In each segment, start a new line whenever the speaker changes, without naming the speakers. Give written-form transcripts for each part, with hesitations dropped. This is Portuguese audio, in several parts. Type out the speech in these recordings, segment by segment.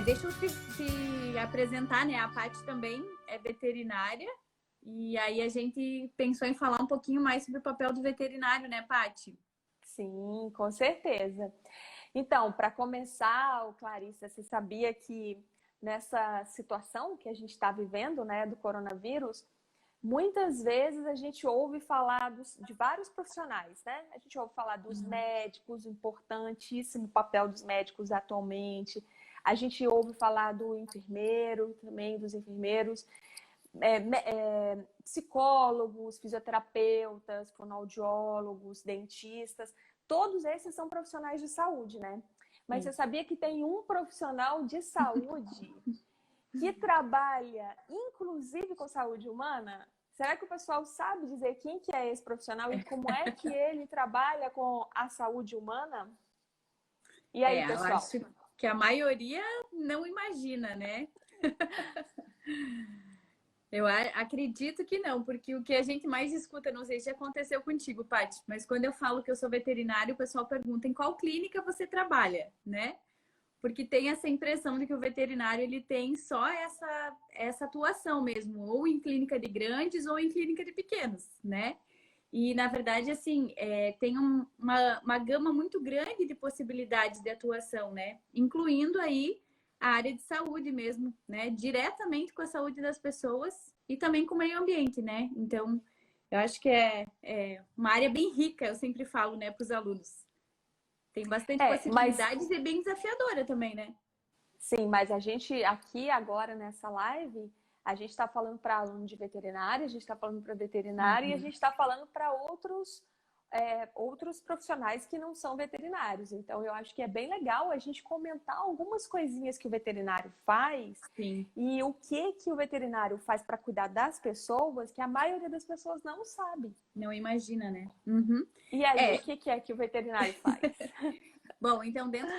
Deixa eu te apresentar, né? A Paty também é veterinária. E aí a gente pensou em falar um pouquinho mais sobre o papel do veterinário, né, Paty?
Sim, com certeza. Então, para começar, Clarissa, você sabia que nessa situação que a gente está vivendo, né, do coronavírus, muitas vezes a gente ouve falar de vários profissionais, né? A gente ouve falar dos médicos, o importantíssimo papel dos médicos atualmente. A gente ouve falar do enfermeiro, também dos enfermeiros, psicólogos, fisioterapeutas, fonoaudiólogos, dentistas. Todos esses são profissionais de saúde, né? Mas
Sim.
você sabia que tem um profissional de saúde que trabalha, inclusive, com saúde humana? Será que o pessoal sabe dizer quem que é esse profissional e como é que ele trabalha com a saúde humana? E aí,
Eu
pessoal?
acho que a maioria não imagina, né? Acredito que não, porque o que a gente mais escuta, não sei se aconteceu contigo, Paty, mas quando eu falo que eu sou veterinário, o pessoal pergunta em qual clínica você trabalha, né? Porque tem essa impressão de que o veterinário ele tem só essa atuação mesmo, ou em clínica de grandes ou em clínica de pequenos, né? E, na verdade, assim, tem uma gama muito grande de possibilidades de atuação, né? Incluindo aí a área de saúde mesmo, né? Diretamente com a saúde das pessoas e também com o meio ambiente, né? Então, eu acho que é uma área bem rica, eu sempre falo, né, para os alunos. Tem bastante
Mas
possibilidades e bem desafiadora também, né?
sim, mas a gente aqui agora nessa live, a gente está falando para aluno de veterinária, a gente está falando para veterinária e a gente está falando para outros profissionais que não são veterinários. Então, eu acho que é bem legal a gente comentar algumas coisinhas que o veterinário faz
Sim.
e o que o veterinário faz para cuidar das pessoas, que a maioria das pessoas não sabe.
Não imagina, né? Uhum.
E aí, o
É,
que é que o veterinário faz?
Bom, então dentro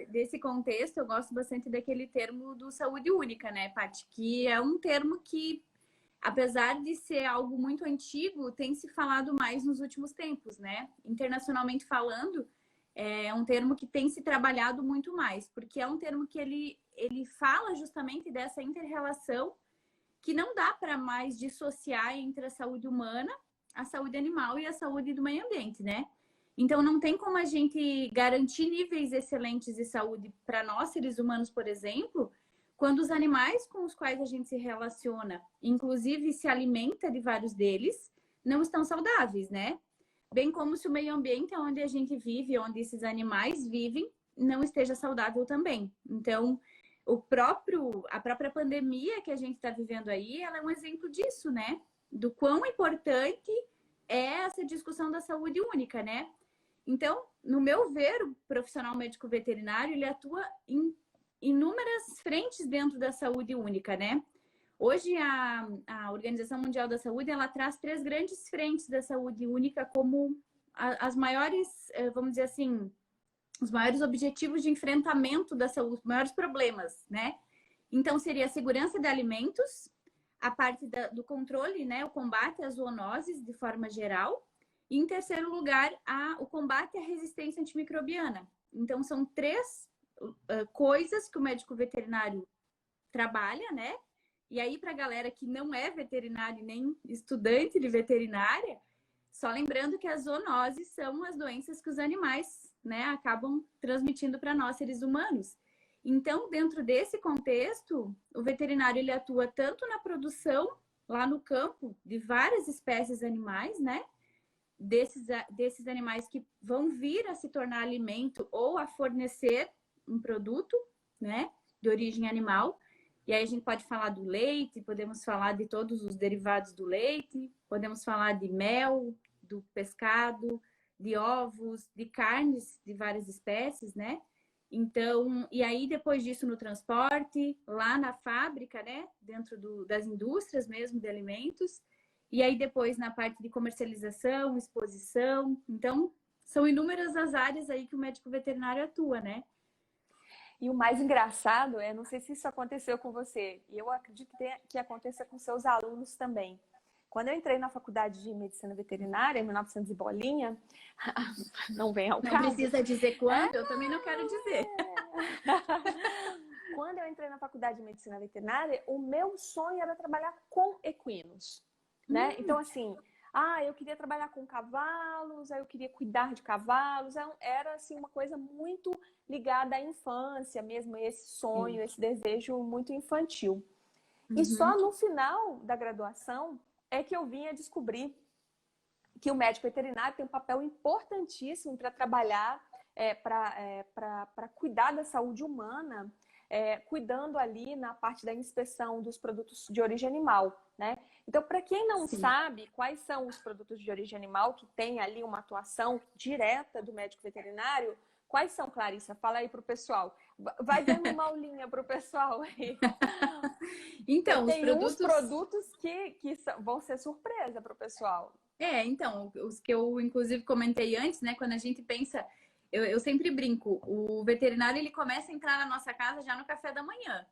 desse contexto, eu gosto bastante daquele termo do saúde única, né, Paty? Que é um termo que, apesar de ser algo muito antigo, tem se falado mais nos últimos tempos, né? Internacionalmente falando, é um termo que tem se trabalhado muito mais, porque é um termo que ele fala justamente dessa inter-relação que não dá para mais dissociar entre a saúde humana, a saúde animal e a saúde do meio ambiente, né? Então, não tem como a gente garantir níveis excelentes de saúde para nós, seres humanos, por exemplo, quando os animais com os quais a gente se relaciona, inclusive se alimenta de vários deles, não estão saudáveis, né? Bem como se o meio ambiente onde a gente vive, onde esses animais vivem, não esteja saudável também. Então, a própria pandemia que a gente está vivendo aí, ela é um exemplo disso, né? Do quão importante é essa discussão da saúde única, né? Então, no meu ver, o profissional médico veterinário, ele atua em inúmeras frentes dentro da saúde única, né? Hoje, a Organização Mundial da Saúde, ela traz três grandes frentes da saúde única como as maiores, vamos dizer assim, os maiores objetivos de enfrentamento da saúde, os maiores problemas, né? Então, seria a segurança de alimentos, a parte do controle, né? O combate às zoonoses de forma geral. E, em terceiro lugar, o combate à resistência antimicrobiana. Então, são três coisas que o médico veterinário trabalha, né? E aí, para a galera que não é veterinário nem estudante de veterinária, só lembrando que as zoonoses são as doenças que os animais, né, acabam transmitindo para nós, seres humanos. Então, dentro desse contexto, o veterinário ele atua tanto na produção, lá no campo, de várias espécies animais, né? Desses animais que vão vir a se tornar alimento ou a fornecer um produto, né, de origem animal. E aí a gente pode falar do leite, podemos falar de todos os derivados do leite, podemos falar de mel, do pescado, de ovos, de carnes de várias espécies, né? Então, e aí depois disso no transporte, lá na fábrica, né? Dentro das indústrias mesmo de alimentos. E aí depois na parte de comercialização, exposição. Então, são inúmeras as áreas aí que o médico veterinário atua, né?
E o mais engraçado é, não sei se isso aconteceu com você, e eu acredito que aconteça com seus alunos também. Quando eu entrei na faculdade de medicina veterinária, em 1900 e bolinha, não vem ao
Não
caso.
precisa dizer quando, eu também não quero dizer.
quando eu entrei na faculdade de medicina veterinária, o meu sonho era trabalhar com equinos, né? Então, assim, eu queria trabalhar com cavalos, aí eu queria cuidar de cavalos, era, assim, uma coisa muito ligada à infância mesmo, esse sonho, esse desejo muito infantil. E só no final da graduação é que eu vim a descobrir que o médico veterinário tem um papel importantíssimo para trabalhar, para cuidar da saúde humana, cuidando ali na parte da inspeção dos produtos de origem animal, né? Então, para quem não sabe quais são os produtos de origem animal que tem ali uma atuação direta do médico veterinário, quais são, Clarissa? Fala aí para o pessoal. Vai dando uma aulinha para o pessoal aí.
Então,
tem uns produtos que vão ser surpresa para o pessoal.
Então, os que eu inclusive comentei antes, né? Quando a gente pensa, eu sempre brinco, o veterinário ele começa a entrar na nossa casa já no café da manhã.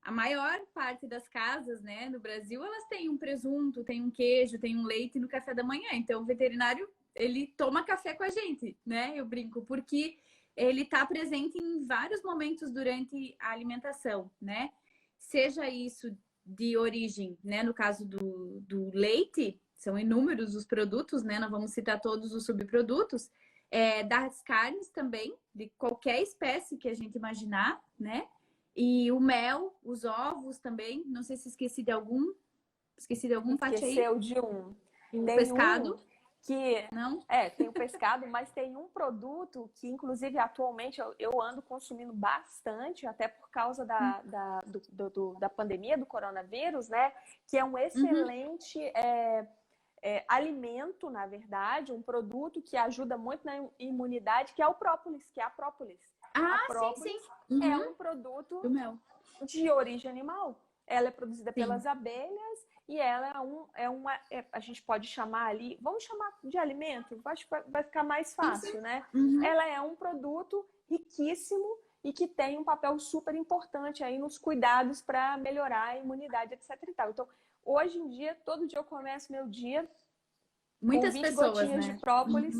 A maior parte das casas, né, no Brasil, elas têm um presunto, tem um queijo, tem um leite no café da manhã. Então, o veterinário, ele toma café com a gente, né? Eu brinco, porque ele está presente em vários momentos durante a alimentação, né? Seja isso de origem, né? No caso do leite, são inúmeros os produtos, né? Não vamos citar todos os subprodutos. Das carnes também, de qualquer espécie que a gente imaginar, né? E o mel, os ovos também. Não sei se esqueci de algum. Esqueci de algum, Paty, aí?
Esqueceu de um.
O
tem
pescado.
Que
não?
Tem o pescado, mas tem um produto que, inclusive, atualmente eu ando consumindo bastante, até por causa da pandemia do coronavírus, né? Que é um excelente alimento, na verdade, um produto que ajuda muito na imunidade, que é o própolis, que é a própolis. A própolis
sim.
é um produto
do mel
de origem animal. Ela é produzida pelas abelhas e ela a gente pode chamar ali, vamos chamar de alimento, acho que vai ficar mais fácil, né? Ela é um produto riquíssimo e que tem um papel super importante aí nos cuidados para melhorar a imunidade, etc e tal. Então, hoje em dia, todo dia eu começo meu dia
Muitas
com 20
pessoas,
gotinhas
né?
de própolis.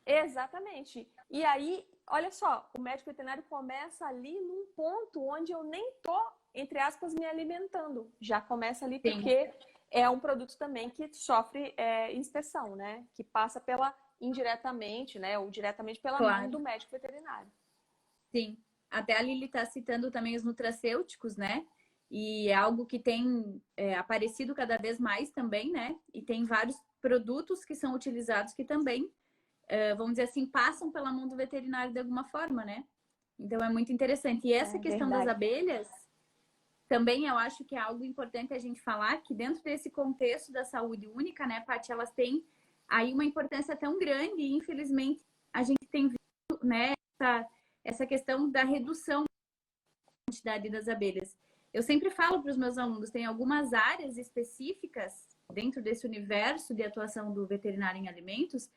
Exatamente. E aí, olha só, o médico veterinário começa ali num ponto onde eu nem tô, entre aspas, me alimentando. Já começa ali porque é um produto também que sofre inspeção, né? Que passa indiretamente, né? Ou diretamente pela mão do médico veterinário.
Sim. Até a Lili está citando também os nutracêuticos, né? E é algo que tem aparecido cada vez mais também, né? E tem vários produtos que são utilizados que também, vamos dizer assim, passam pela mão do veterinário de alguma forma, né? Então é muito interessante. E essa questão das abelhas, também eu acho que é algo importante a gente falar, que dentro desse contexto da saúde única, né, Paty, elas têm aí uma importância tão grande e infelizmente a gente tem visto, né, essa questão da redução da quantidade das abelhas. Eu sempre falo para os meus alunos, tem algumas áreas específicas dentro desse universo de atuação do veterinário em alimentos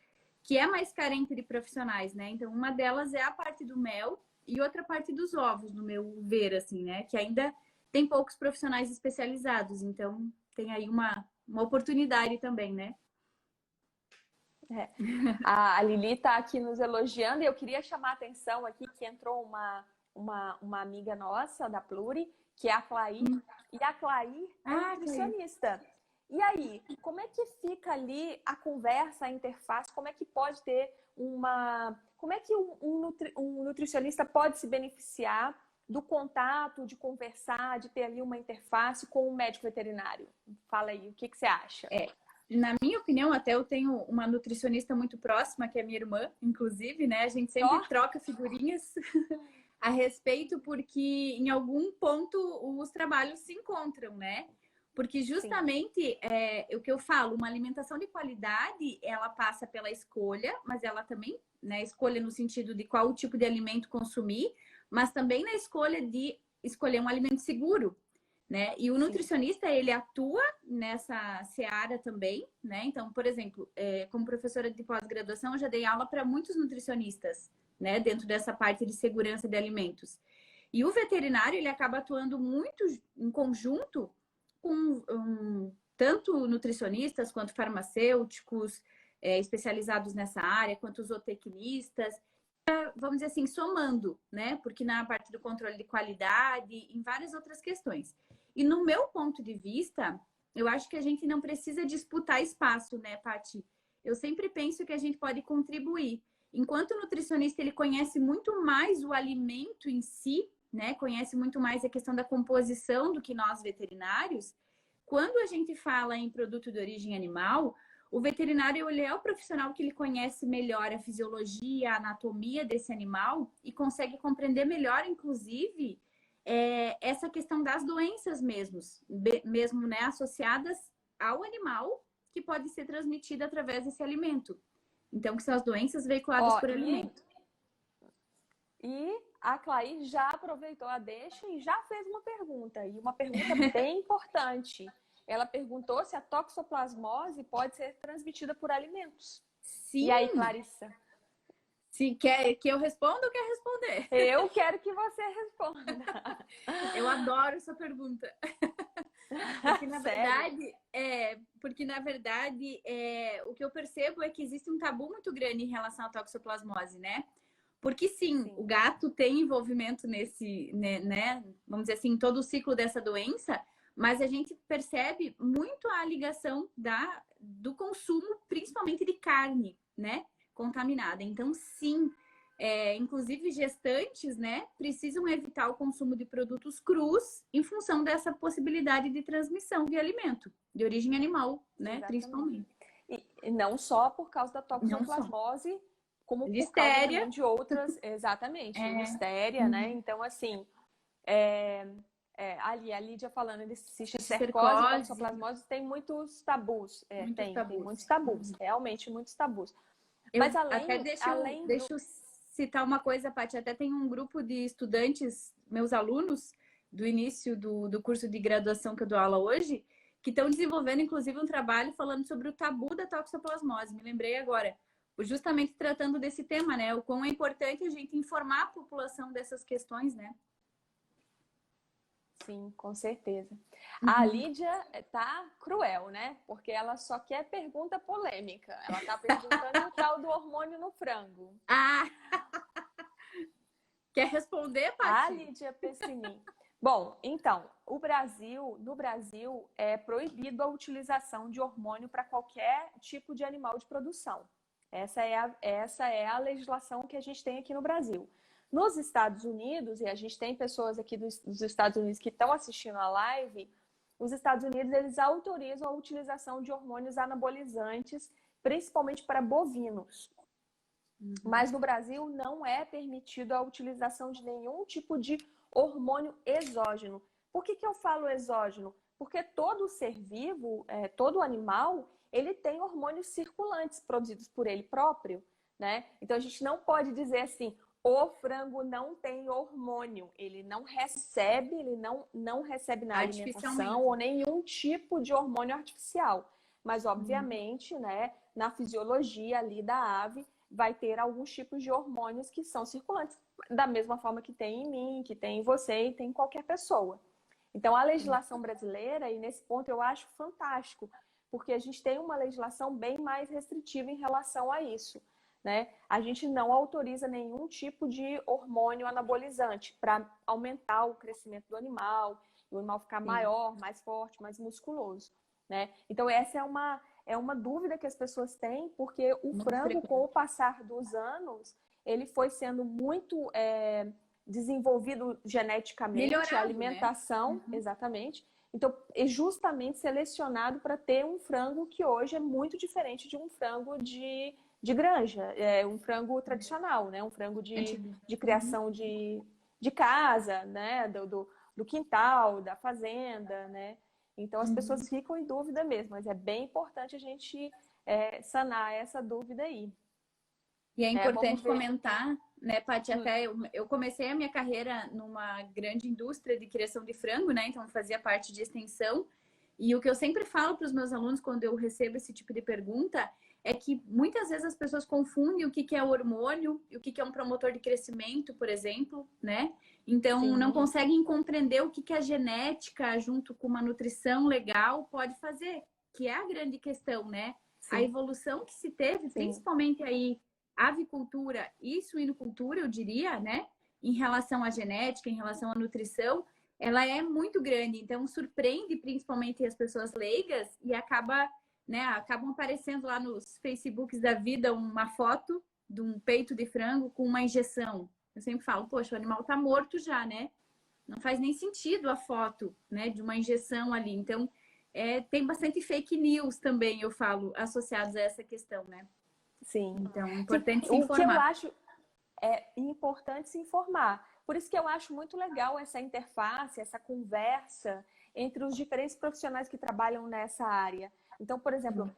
que é mais carente de profissionais, né? Então, uma delas é a parte do mel e outra parte dos ovos, no meu ver, assim, né? Que ainda tem poucos profissionais especializados. Então, tem aí uma oportunidade também, né?
A Lili está aqui nos elogiando e eu queria chamar a atenção aqui que entrou uma amiga nossa da Pluri, que é a Clair, e a Clair é nutricionista. E aí, como é que fica ali a conversa, a interface? Como é que pode ter como é que um nutricionista pode se beneficiar do contato, de conversar, de ter ali uma interface com o médico veterinário? Fala aí, o que você acha?
Na minha opinião, até eu tenho uma nutricionista muito próxima, que é minha irmã, inclusive, né? A gente sempre troca figurinhas a respeito, porque em algum ponto os trabalhos se encontram, né? Porque justamente o que eu falo, uma alimentação de qualidade, ela passa pela escolha, mas ela também, né, escolha no sentido de qual tipo de alimento consumir, mas também na escolha de escolher um alimento seguro, né? E o nutricionista, ele atua nessa seara também, né? Então, por exemplo, como professora de pós-graduação, eu já dei aula para muitos nutricionistas, né? Dentro dessa parte de segurança de alimentos. E o veterinário, ele acaba atuando muito em conjunto com tanto nutricionistas quanto farmacêuticos especializados nessa área, quanto zootecnistas. vamos dizer assim, somando, né? Porque na parte do controle de qualidade, em várias outras questões. E no meu ponto de vista, eu acho que a gente não precisa disputar espaço, né, Paty? Eu sempre penso que a gente pode contribuir. Enquanto o nutricionista ele conhece muito mais o alimento em si, né? Conhece muito mais a questão da composição do que nós veterinários. Quando a gente fala em produto de origem animal, o veterinário ele é o profissional que ele conhece melhor a fisiologia, a anatomia desse animal e consegue compreender melhor, inclusive, essa questão das doenças mesmo, né, associadas ao animal que pode ser transmitida através desse alimento. Então, que são as doenças veiculadas por alimento.
E a Clay já aproveitou a deixa e já fez uma pergunta, e uma pergunta bem importante. Ela perguntou se a toxoplasmose pode ser transmitida por alimentos.
Sim.
E aí, Clarissa?
Se quer que eu responda ou quer responder?
Eu quero que você responda.
Eu adoro essa pergunta. Porque, na verdade, o que eu percebo é que existe um tabu muito grande em relação à toxoplasmose, né? Porque sim, o gato tem envolvimento nesse, né, vamos dizer assim, em todo o ciclo dessa doença, mas a gente percebe muito a ligação do consumo, principalmente de carne, né, contaminada. Então, sim, inclusive gestantes, né, precisam evitar o consumo de produtos crus em função dessa possibilidade de transmissão via alimento, de origem animal, né,
exatamente.
Principalmente.
E não só por causa da toxoplasmose, como
listéria.
Por causa de outras, exatamente, listéria, né? Então, assim, ali a Lídia falando de cisticercose e toxoplasmose, tem muitos tabus. Tem muitos tabus, realmente muitos tabus. Mas
deixa eu citar uma coisa, Paty, até tem um grupo de estudantes, meus alunos, do início do curso de graduação que eu dou aula hoje, que estão desenvolvendo, inclusive, um trabalho falando sobre o tabu da toxoplasmose. Me lembrei agora. Justamente tratando desse tema, né? O quão é importante a gente informar a população dessas questões, né?
Sim, com certeza. A Lídia tá cruel, né? Porque ela só quer pergunta polêmica. Ela tá perguntando o tal do hormônio no frango.
Quer responder, Paty?
A Lídia Pessimim. Bom, então, no Brasil é proibido a utilização de hormônio para qualquer tipo de animal de produção. Essa é a legislação que a gente tem aqui no Brasil. Nos Estados Unidos, e a gente tem pessoas aqui dos Estados Unidos que estão assistindo a live, os Estados Unidos eles autorizam a utilização de hormônios anabolizantes, principalmente para bovinos. Mas no Brasil não é permitido a utilização de nenhum tipo de hormônio exógeno. Por que eu falo exógeno? Porque todo ser vivo, todo animal, ele tem hormônios circulantes produzidos por ele próprio, né? Então a gente não pode dizer assim, o frango não tem hormônio, ele não recebe na alimentação ou nenhum tipo de hormônio artificial. Mas obviamente, né, na fisiologia ali da ave, vai ter alguns tipos de hormônios que são circulantes, da mesma forma que tem em mim, que tem em você e tem em qualquer pessoa. Então a legislação brasileira, e nesse ponto eu acho fantástico, porque a gente tem uma legislação bem mais restritiva em relação a isso, né? A gente não autoriza nenhum tipo de hormônio anabolizante para aumentar o crescimento do animal, o animal ficar maior, mais forte, mais musculoso, né? Então essa é uma dúvida que as pessoas têm, porque o frango, com o passar dos anos, ele foi sendo muito desenvolvido geneticamente, melhorado, a alimentação, né? Exatamente. Então, é justamente selecionado para ter um frango que hoje é muito diferente de um frango de granja, um frango tradicional, né? Um frango de criação de casa, né? Do quintal, da fazenda, né? Então, as pessoas ficam em dúvida mesmo, mas é bem importante a gente sanar essa dúvida aí.
E é importante comentar, né, Paty, até eu comecei a minha carreira numa grande indústria de criação de frango, né? Então, eu fazia parte de extensão. E o que eu sempre falo para os meus alunos quando eu recebo esse tipo de pergunta é que muitas vezes as pessoas confundem o que é hormônio e o que é um promotor de crescimento, por exemplo, né? Então, não conseguem compreender o que a genética, junto com uma nutrição legal, pode fazer, que é a grande questão, né? Sim. A evolução que se teve, principalmente aí avicultura e suinocultura, eu diria, né? Em relação à genética, em relação à nutrição, ela é muito grande. Então, surpreende principalmente as pessoas leigas e acabam aparecendo lá nos Facebooks da vida uma foto de um peito de frango com uma injeção. Eu sempre falo, poxa, o animal tá morto já, né? Não faz nem sentido a foto, né, de uma injeção ali. Então, tem bastante fake news também, eu falo, associados a essa questão, né?
Sim.
Então, é
Sim,
importante se
o que eu
informar.
acho é importante se informar. Por isso que eu acho muito legal essa interface, essa conversa entre os diferentes profissionais que trabalham nessa área. Então, por exemplo,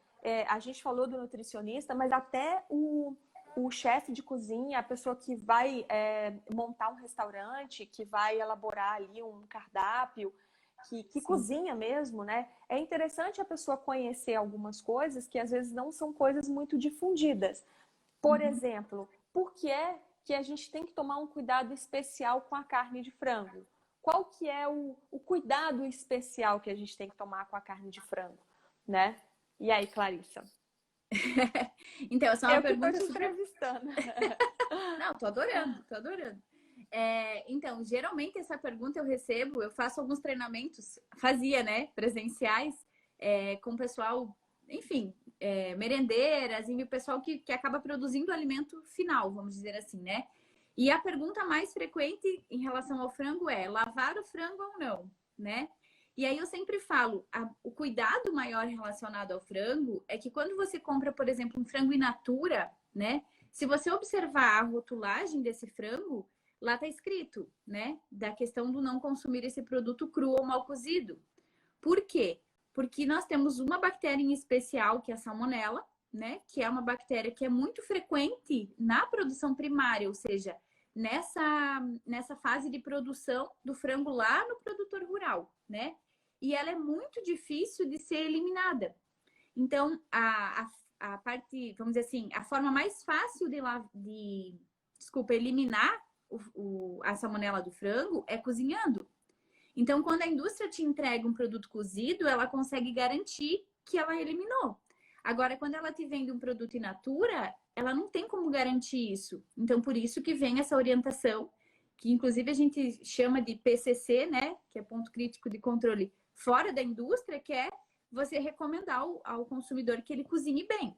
a gente falou do nutricionista, mas até o chefe de cozinha, a pessoa que vai montar um restaurante, que vai elaborar ali um cardápio, que cozinha mesmo, né? É interessante a pessoa conhecer algumas coisas que às vezes não são coisas muito difundidas. Por exemplo, por que é que a gente tem que tomar um cuidado especial com a carne de frango? Qual que é o cuidado especial que a gente tem que tomar com a carne de frango, né? E aí, Clarissa?
Então, essa é uma
Eu que estou
pergunta
te
super...
entrevistando.
Não, tô adorando, tô adorando. Então, geralmente essa pergunta eu recebo, eu faço alguns treinamentos, fazia, né, presenciais, com o pessoal, enfim, merendeiras e o pessoal que acaba produzindo o alimento final, vamos dizer assim, né? E a pergunta mais frequente em relação ao frango é lavar o frango ou não, né? E aí eu sempre falo, o cuidado maior relacionado ao frango é que quando você compra, por exemplo, um frango in natura, né? Se você observar a rotulagem desse frango, lá está escrito, né? Da questão do não consumir esse produto cru ou mal cozido. Por quê? Porque nós temos uma bactéria em especial, que é a salmonela, né? Que é uma bactéria que é muito frequente na produção primária, ou seja, nessa fase de produção do frango lá no produtor rural, né? E ela é muito difícil de ser eliminada. Então, a parte, vamos dizer assim, a forma mais fácil eliminar a salmonela do frango é cozinhando. Então, quando a indústria te entrega um produto cozido, ela consegue garantir que ela eliminou. Agora, quando ela te vende um produto in natura, ela não tem como garantir isso. Então, por isso que vem essa orientação, que inclusive a gente chama de PCC, né? Que é ponto crítico de controle fora da indústria, que é você recomendar ao consumidor que ele cozinhe bem.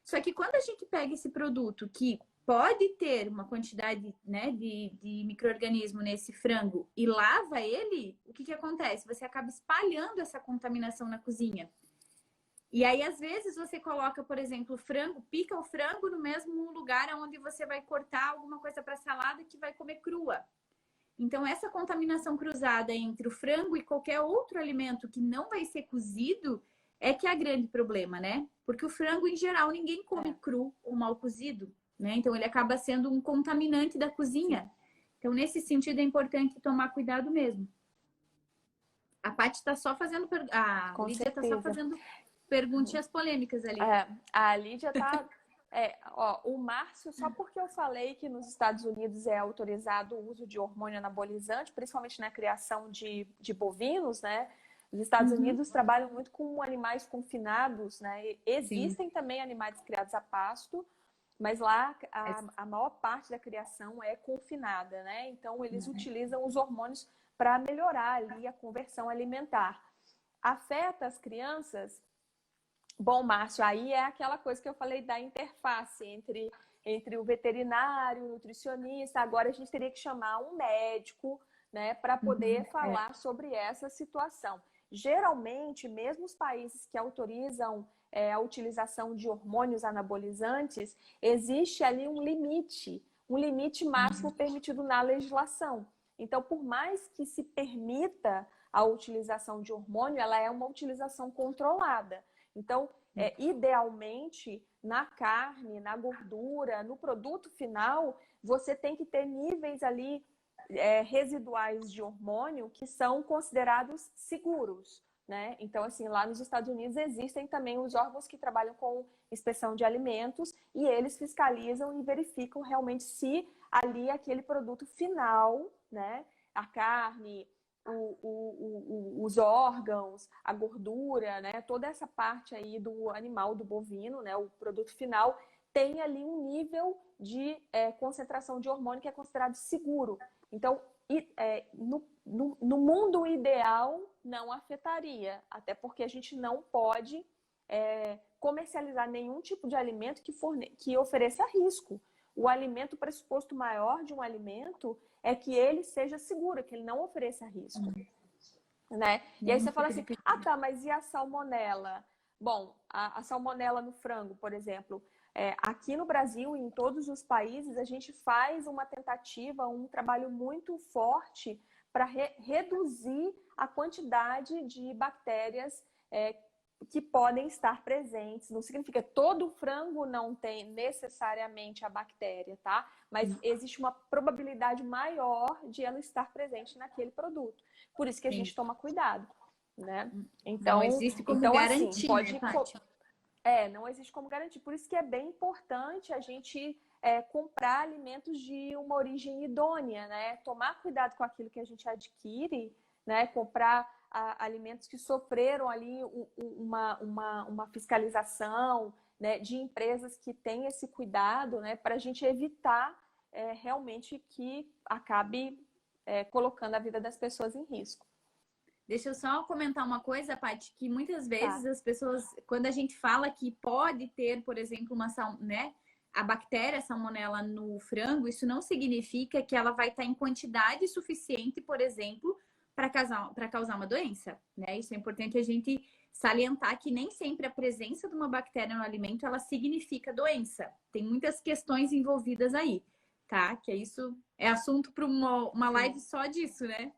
Só que quando a gente pega esse produto que pode ter uma quantidade, né, de micro-organismo nesse frango e lava ele, o que acontece? Você acaba espalhando essa contaminação na cozinha. E aí, às vezes, você coloca, por exemplo, pica o frango no mesmo lugar onde você vai cortar alguma coisa para salada que vai comer crua. Então, essa contaminação cruzada entre o frango e qualquer outro alimento que não vai ser cozido é que é o grande problema, né? Porque o frango, em geral, ninguém come cru ou mal cozido, né? Então, ele acaba sendo um contaminante da cozinha. Sim. Então, nesse sentido, é importante tomar cuidado mesmo. A Paty está só fazendo... A
Com
Lídia está
certeza.
só fazendo perguntinhas polêmicas ali.
A Lídia está... o Márcio, só porque eu falei que nos Estados Unidos é autorizado o uso de hormônio anabolizante, principalmente na criação de bovinos, né? Os Estados Unidos trabalham muito com animais confinados, né? Existem também animais criados a pasto, mas lá a maior parte da criação é confinada, né? Então eles utilizam os hormônios para melhorar ali a conversão alimentar. Afeta as crianças? Bom, Márcio, aí é aquela coisa que eu falei da interface entre o veterinário, o nutricionista. Agora a gente teria que chamar um médico, né, para poder falar sobre essa situação. Geralmente, mesmo os países que autorizam a utilização de hormônios anabolizantes, existe ali um limite máximo permitido na legislação. Então, por mais que se permita a utilização de hormônio, ela é uma utilização controlada. Então, idealmente, na carne, na gordura, no produto final, você tem que ter níveis ali residuais de hormônio que são considerados seguros, né? Então, assim, lá nos Estados Unidos existem também os órgãos que trabalham com inspeção de alimentos e eles fiscalizam e verificam realmente se ali aquele produto final, né? A carne, os órgãos, a gordura, né? Toda essa parte aí do animal, do bovino, né? O produto final tem ali um nível de concentração de hormônio que é considerado seguro. Então, no mundo ideal, não afetaria, até porque a gente não pode comercializar nenhum tipo de alimento que ofereça risco. O alimento, o pressuposto maior de um alimento é que ele seja seguro, que ele não ofereça risco. Né? E aí você fala assim, tá, mas e a salmonela? Bom, a salmonela no frango, por exemplo, aqui no Brasil e em todos os países, a gente faz uma tentativa, um trabalho muito forte para reduzir a quantidade de bactérias que podem estar presentes. Não significa que todo frango não tem necessariamente a bactéria, tá? Mas existe uma probabilidade maior de ela estar presente naquele produto. Por isso que a gente toma cuidado, né? Então,
não existe como garantir,
assim, pode...
né, Paty?
Não existe como garantir. Por isso que é bem importante a gente comprar alimentos de uma origem idônea, né? Tomar cuidado com aquilo que a gente adquire, né? Comprar alimentos que sofreram ali uma fiscalização, né? De empresas que têm esse cuidado, né? Para a gente evitar realmente que acabe colocando a vida das pessoas em risco.
Deixa eu só comentar uma coisa, Paty, que muitas vezes as pessoas, quando a gente fala que pode ter, por exemplo, a bactéria salmonela no frango, isso não significa que ela vai estar em quantidade suficiente, por exemplo, para causar uma doença, né? Isso é importante a gente salientar que nem sempre a presença de uma bactéria no alimento, ela significa doença. Tem muitas questões envolvidas aí, tá? Que isso é assunto para uma live só disso, né?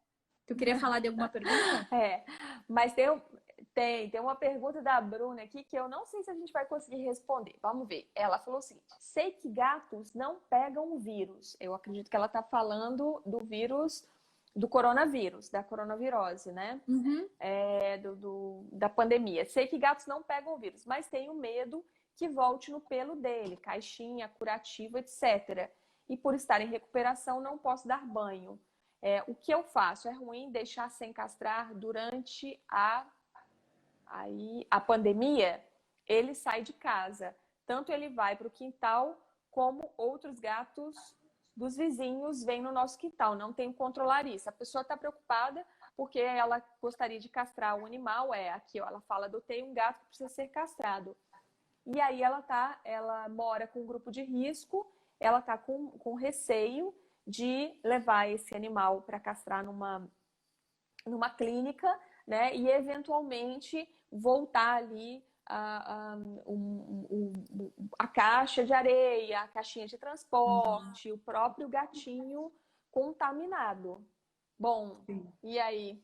Tu queria falar de alguma pergunta?
Mas tem uma pergunta da Bruna aqui que eu não sei se a gente vai conseguir responder. Vamos ver. Ela falou o seguinte: sei que gatos não pegam o vírus. Eu acredito que ela está falando do vírus, do coronavírus, da coronavirose, né?
Uhum.
Da pandemia. Sei que gatos não pegam o vírus, mas tenho medo que volte no pelo dele, caixinha, curativo, etc. E por estar em recuperação, não posso dar banho. O que eu faço? É ruim deixar sem castrar durante a pandemia? Ele sai de casa. Tanto ele vai para o quintal, como outros gatos dos vizinhos vêm no nosso quintal. Não tem controlar isso. A pessoa está preocupada porque ela gostaria de castrar o animal. Aqui, ó, ela fala, adotei um gato que precisa ser castrado. E aí ela mora com um grupo de risco, ela está com receio de levar esse animal para castrar numa clínica, né? E eventualmente voltar ali a caixa de areia, a caixinha de transporte, o próprio gatinho contaminado. Bom, e aí?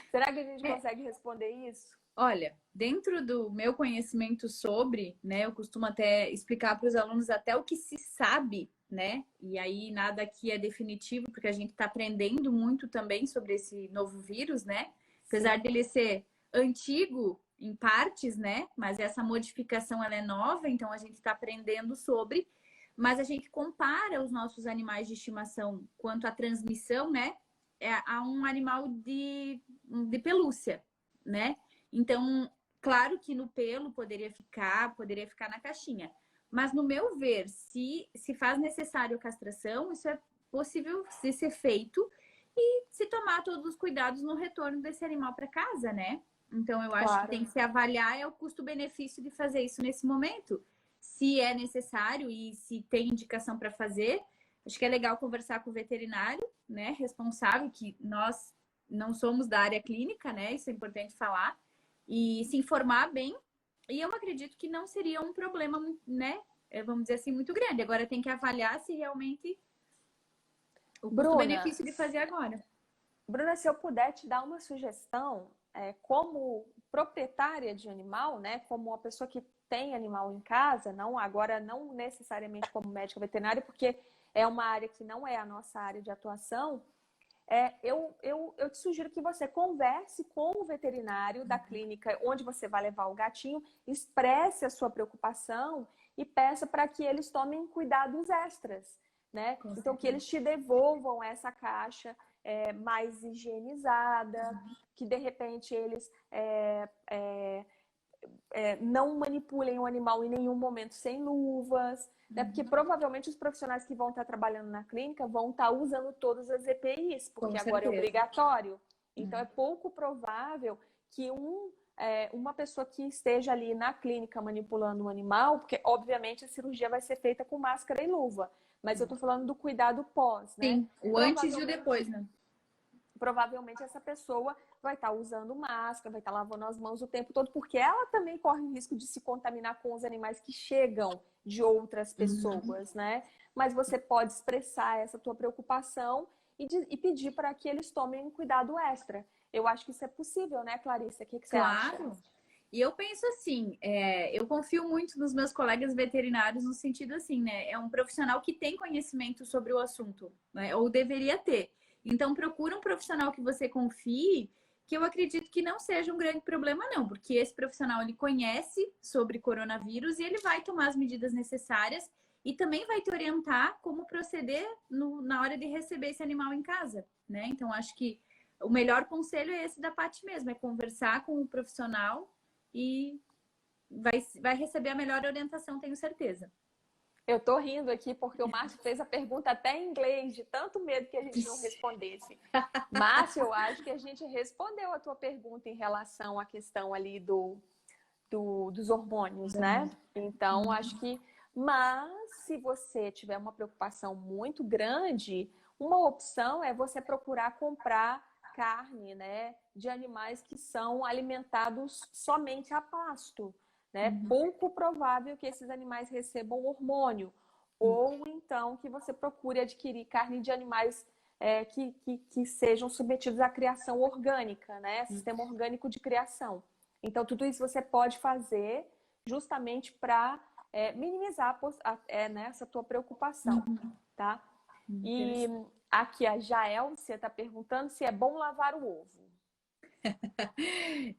Será que a gente consegue responder isso?
Olha, dentro do meu conhecimento sobre, né, eu costumo até explicar para os alunos até o que se sabe, né? E aí nada aqui é definitivo, porque a gente está aprendendo muito também sobre esse novo vírus, né? Apesar dele ser antigo em partes, né? Mas essa modificação ela é nova, então a gente está aprendendo sobre. Mas a gente compara os nossos animais de estimação quanto à transmissão, né? A um animal de pelúcia, né? Então, claro que no pelo poderia ficar na caixinha. Mas, no meu ver, se faz necessário a castração, isso é possível de ser feito e se tomar todos os cuidados no retorno desse animal para casa, né? Então, eu acho que tem que se avaliar o custo-benefício de fazer isso nesse momento. Se é necessário e se tem indicação para fazer, acho que é legal conversar com o veterinário, né? Responsável, que nós não somos da área clínica, né? Isso é importante falar. E se informar bem. E eu acredito que não seria um problema, né? Vamos dizer assim, muito grande. Agora tem que avaliar se realmente o custo-benefício de fazer agora.
Bruna, se eu puder te dar uma sugestão, como proprietária de animal, né? Como uma pessoa que tem animal em casa, não necessariamente como médica veterinária, porque é uma área que não é a nossa área de atuação. Eu te sugiro que você converse com o veterinário da clínica onde você vai levar o gatinho, expresse a sua preocupação e peça para que eles tomem cuidados extras, né? Então, que eles te devolvam essa caixa mais higienizada, que de repente eles não manipulem o animal em nenhum momento sem luvas, né? Porque provavelmente os profissionais que vão estar trabalhando na clínica vão estar usando todas as EPIs, porque agora é obrigatório. Então, é pouco provável que uma pessoa que esteja ali na clínica manipulando o animal, porque obviamente a cirurgia vai ser feita com máscara e luva, mas eu tô falando do cuidado pós, né?
Sim, o antes e o depois, né?
Provavelmente essa pessoa vai estar usando máscara, vai estar lavando as mãos o tempo todo, porque ela também corre o risco de se contaminar com os animais que chegam de outras pessoas, né? Mas você pode expressar essa tua preocupação e pedir para que eles tomem um cuidado extra. Eu acho que isso é possível, né, Clarissa? O que você acha?
Claro. E eu penso assim, eu confio muito nos meus colegas veterinários no sentido assim, né? É um profissional que tem conhecimento sobre o assunto, né? Ou deveria ter. Então, procura um profissional que você confie, que eu acredito que não seja um grande problema, não, porque esse profissional ele conhece sobre coronavírus e ele vai tomar as medidas necessárias e também vai te orientar como proceder na hora de receber esse animal em casa, né? Então, acho que o melhor conselho é esse da Paty mesmo, é conversar com o profissional e vai receber a melhor orientação, tenho certeza.
Eu tô rindo aqui porque o Márcio fez a pergunta até em inglês, de tanto medo que a gente não respondesse. Márcio, eu acho que a gente respondeu a tua pergunta em relação à questão ali dos hormônios, né? Então, acho que... Mas, se você tiver uma preocupação muito grande, uma opção é você procurar comprar carne, né, de animais que são alimentados somente a pasto, né? Pouco provável que esses animais recebam hormônio. Ou então que você procure adquirir carne de animais que sejam submetidos à criação orgânica, né? Sistema orgânico de criação. Então, tudo isso você pode fazer justamente para minimizar né, essa tua preocupação, tá? E aqui a Jaelcia está perguntando se é bom lavar o ovo.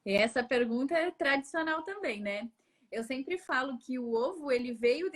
Essa pergunta é tradicional também, né? Eu sempre falo que o ovo ele veio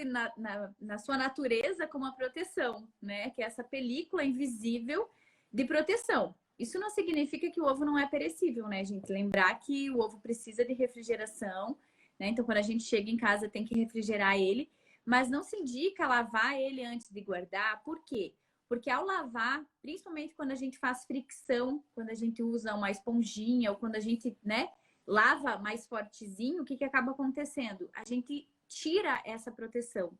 na sua natureza como uma proteção, né? Que é essa película invisível de proteção. Isso não significa que o ovo não é perecível, né, gente? Lembrar que o ovo precisa de refrigeração, né? Então, quando a gente chega em casa, tem que refrigerar ele, mas não se indica lavar ele antes de guardar. Por quê? Porque ao lavar, principalmente quando a gente faz fricção, quando a gente usa uma esponjinha ou quando a gente, né, lava mais fortezinho, o que acaba acontecendo? A gente tira essa proteção.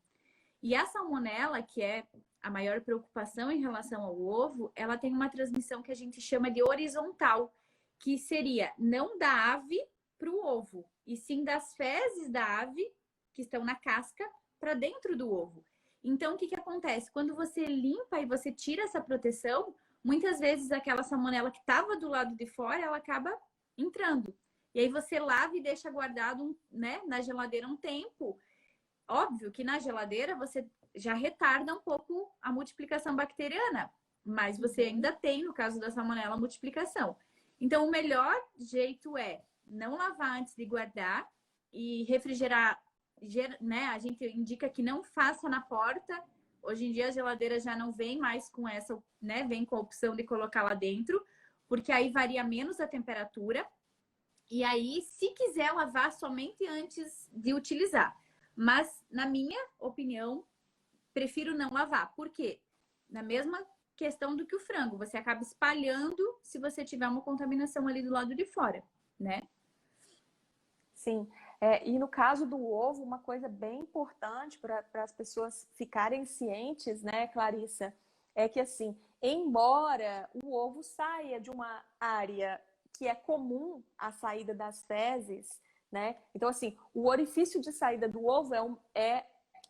E a salmonela, que é a maior preocupação em relação ao ovo, ela tem uma transmissão que a gente chama de horizontal, que seria não da ave para o ovo, e sim das fezes da ave, que estão na casca, para dentro do ovo. Então, o que acontece? Quando você limpa e você tira essa proteção, muitas vezes aquela salmonela que estava do lado de fora, ela acaba entrando. E aí você lava e deixa guardado, né, na geladeira um tempo. Óbvio que na geladeira você já retarda um pouco a multiplicação bacteriana, mas você ainda tem, no caso da salmonela, a multiplicação. Então, o melhor jeito é não lavar antes de guardar e refrigerar, né? A gente indica que não faça na porta. Hoje em dia a geladeira já não vem mais com essa, né? Vem com a opção de colocar lá dentro, porque aí varia menos a temperatura. E aí, se quiser lavar somente antes de utilizar. Mas, na minha opinião, prefiro não lavar. Por quê? Na mesma questão do que o frango. Você acaba espalhando se você tiver uma contaminação ali do lado de fora, né?
Sim. E no caso do ovo, uma coisa bem importante para as pessoas ficarem cientes, né, Clarissa, é que assim, embora o ovo saia de uma área que é comum à saída das fezes, né? Então, assim, o orifício de saída do ovo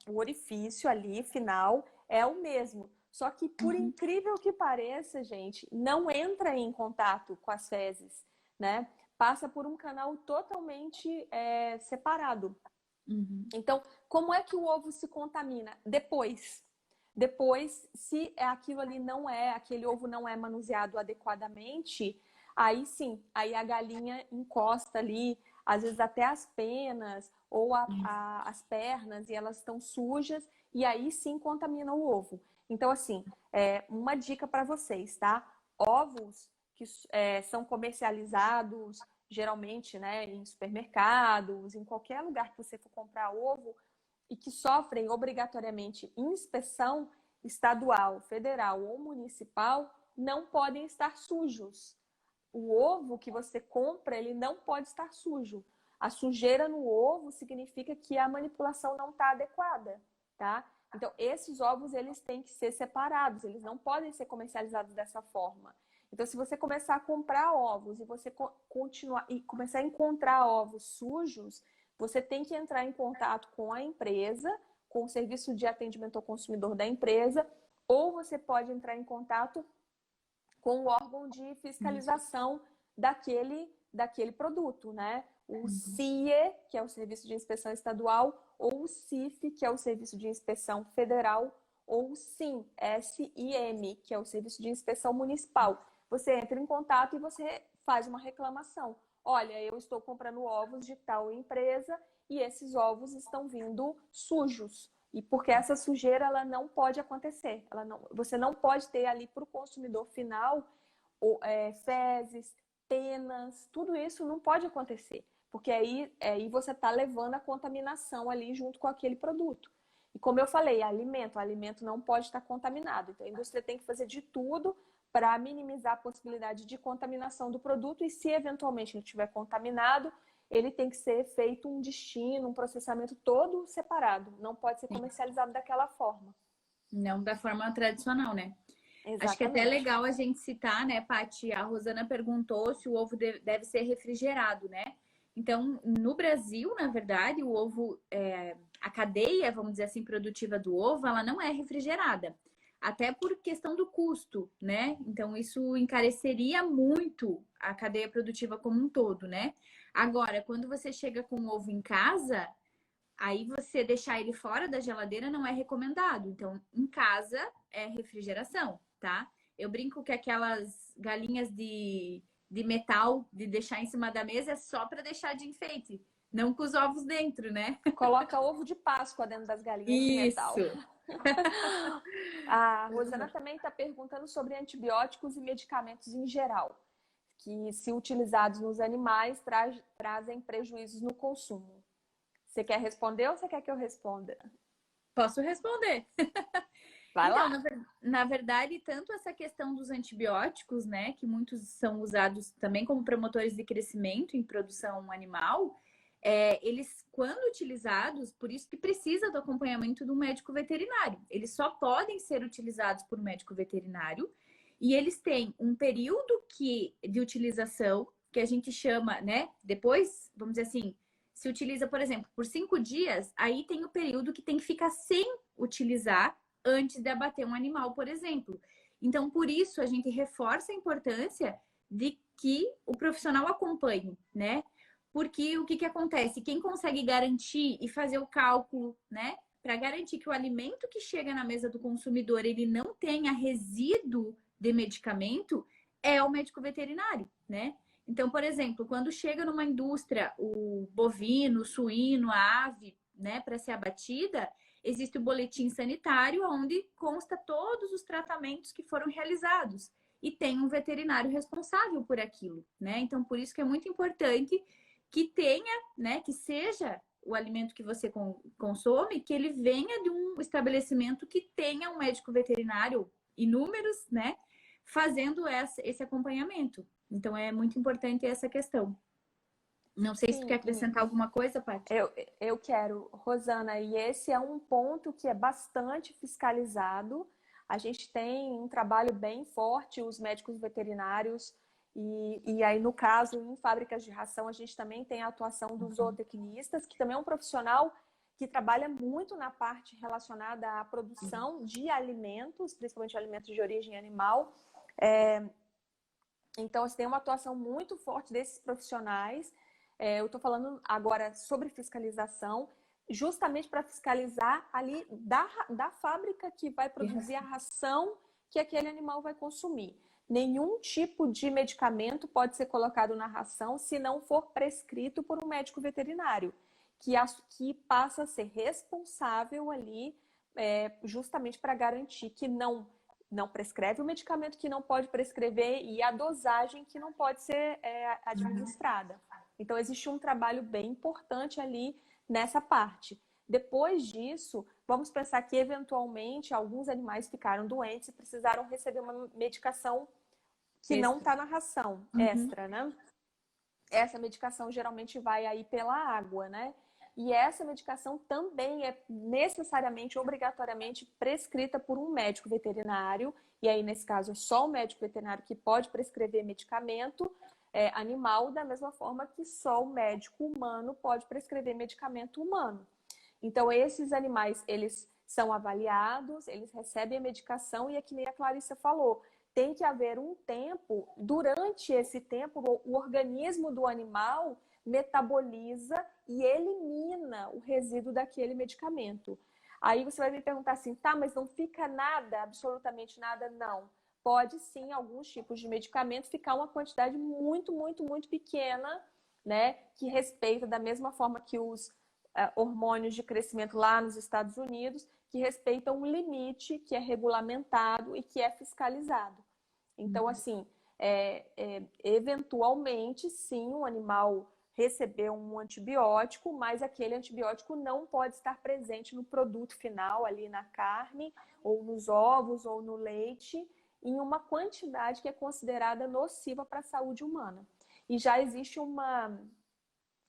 o orifício ali, final, é o mesmo. Só que, por incrível que pareça, gente, não entra em contato com as fezes, né? Passa por um canal totalmente separado. Então, como é que o ovo se contamina? Depois, se aquilo ali aquele ovo não é manuseado adequadamente, aí sim, aí a galinha encosta ali, às vezes até as penas ou as pernas, e elas estão sujas, e aí sim contamina o ovo. Então, assim, uma dica para vocês, tá? Ovos que são comercializados geralmente, né, em supermercados, em qualquer lugar que você for comprar ovo, e que sofrem obrigatoriamente inspeção estadual, federal ou municipal, não podem estar sujos. O ovo que você compra, ele não pode estar sujo. A sujeira no ovo significa que a manipulação não está adequada, tá? Então, esses ovos, eles têm que ser separados, eles não podem ser comercializados dessa forma. Então, se você começar a comprar ovos e você continuar e começar a encontrar ovos sujos, você tem que entrar em contato com a empresa, com o serviço de atendimento ao consumidor da empresa, ou você pode entrar em contato com o órgão de fiscalização daquele produto, né? O CIE, que é o Serviço de Inspeção Estadual, ou o CIF, que é o Serviço de Inspeção Federal, ou o SIM, SIM, que é o Serviço de Inspeção Municipal. Você entra em contato e você faz uma reclamação. Olha, eu estou comprando ovos de tal empresa e esses ovos estão vindo sujos. E porque essa sujeira ela não pode acontecer. Você não pode ter ali para o consumidor final fezes, penas, tudo isso não pode acontecer. Porque aí você está levando a contaminação ali junto com aquele produto. E como eu falei, o alimento não pode estar contaminado. Então a indústria tem que fazer de tudo para minimizar a possibilidade de contaminação do produto e se eventualmente ele estiver contaminado, ele tem que ser feito um destino, um processamento todo separado. Não pode ser comercializado daquela forma.
Não da forma tradicional, né?
Exatamente.
Acho que até é legal a gente citar, né, Paty? A Rosana perguntou se o ovo deve ser refrigerado, né? Então, no Brasil, na verdade, o ovo, a cadeia, vamos dizer assim, produtiva do ovo, ela não é refrigerada. Até por questão do custo, né? Então, isso encareceria muito a cadeia produtiva como um todo, né? Agora, quando você chega com o ovo em casa, aí você deixar ele fora da geladeira não é recomendado. Então, em casa é refrigeração, tá? Eu brinco que aquelas galinhas de metal de deixar em cima da mesa é só para deixar de enfeite, não com os ovos dentro, né?
Coloca ovo de Páscoa dentro das galinhas de metal.
Isso.
A Rosana também está perguntando sobre antibióticos e medicamentos em geral, que se utilizados nos animais trazem prejuízos no consumo. Você quer responder ou você quer que eu responda?
Posso responder.
Vai lá.
Então, na verdade, tanto essa questão dos antibióticos, né, que muitos são usados também como promotores de crescimento em produção animal, eles, quando utilizados, por isso que precisa do acompanhamento do médico veterinário. Eles só podem ser utilizados por médico veterinário e eles têm um período de utilização que a gente chama, né, depois, vamos dizer assim, se utiliza, por exemplo, por 5 dias, aí tem o período que tem que ficar sem utilizar antes de abater um animal, por exemplo. Então, por isso, a gente reforça a importância de que o profissional acompanhe, né? Porque o que acontece? Quem consegue garantir e fazer o cálculo, né? Para garantir que o alimento que chega na mesa do consumidor, ele não tenha resíduo de medicamento, é o médico veterinário, né? Então, por exemplo, quando chega numa indústria o bovino, o suíno, a ave, né, para ser abatida, existe o boletim sanitário onde consta todos os tratamentos que foram realizados e tem um veterinário responsável por aquilo, né? Então, por isso que é muito importante que tenha, né, que seja o alimento que você consome, que ele venha de um estabelecimento que tenha um médico veterinário, inúmeros, né, fazendo esse acompanhamento. Então, é muito importante essa questão. Não sei se tu quer acrescentar alguma coisa, Paty.
Eu quero, Rosana, e esse é um ponto que é bastante fiscalizado. A gente tem um trabalho bem forte, os médicos veterinários, e aí, no caso, em fábricas de ração, a gente também tem a atuação dos zootecnistas, que também é um profissional que trabalha muito na parte relacionada à produção de alimentos, principalmente alimentos de origem animal. Então, assim, tem uma atuação muito forte desses profissionais. Eu estou falando agora sobre fiscalização, justamente para fiscalizar ali da fábrica que vai produzir a ração que aquele animal vai consumir. Nenhum tipo de medicamento pode ser colocado na ração se não for prescrito por um médico veterinário, que passa a ser responsável ali justamente para garantir que não não prescreve, o medicamento que não pode prescrever e a dosagem que não pode ser administrada. Então, existe um trabalho bem importante ali nessa parte. Depois disso, vamos pensar que, eventualmente, alguns animais ficaram doentes e precisaram receber uma medicação que não está na ração, extra, né? Essa medicação geralmente vai aí pela água, né? E essa medicação também é necessariamente, obrigatoriamente prescrita por um médico veterinário. E aí, nesse caso, é só o médico veterinário que pode prescrever medicamento animal, da mesma forma que só o médico humano pode prescrever medicamento humano. Então, esses animais, eles são avaliados, eles recebem a medicação e é que nem a Clarissa falou, tem que haver um tempo, durante esse tempo, o organismo do animal metaboliza e elimina o resíduo daquele medicamento. Aí você vai me perguntar assim, tá, mas não fica nada, absolutamente nada? Não. Pode sim, alguns tipos de medicamento, ficar uma quantidade muito, muito, muito pequena, né, que respeita da mesma forma que os hormônios de crescimento lá nos Estados Unidos, que respeitam um limite que é regulamentado e que é fiscalizado. Então, assim, eventualmente, sim, o animal recebeu um antibiótico, mas aquele antibiótico não pode estar presente no produto final, ali na carne, ou nos ovos, ou no leite, em uma quantidade que é considerada nociva para a saúde humana. E já existe um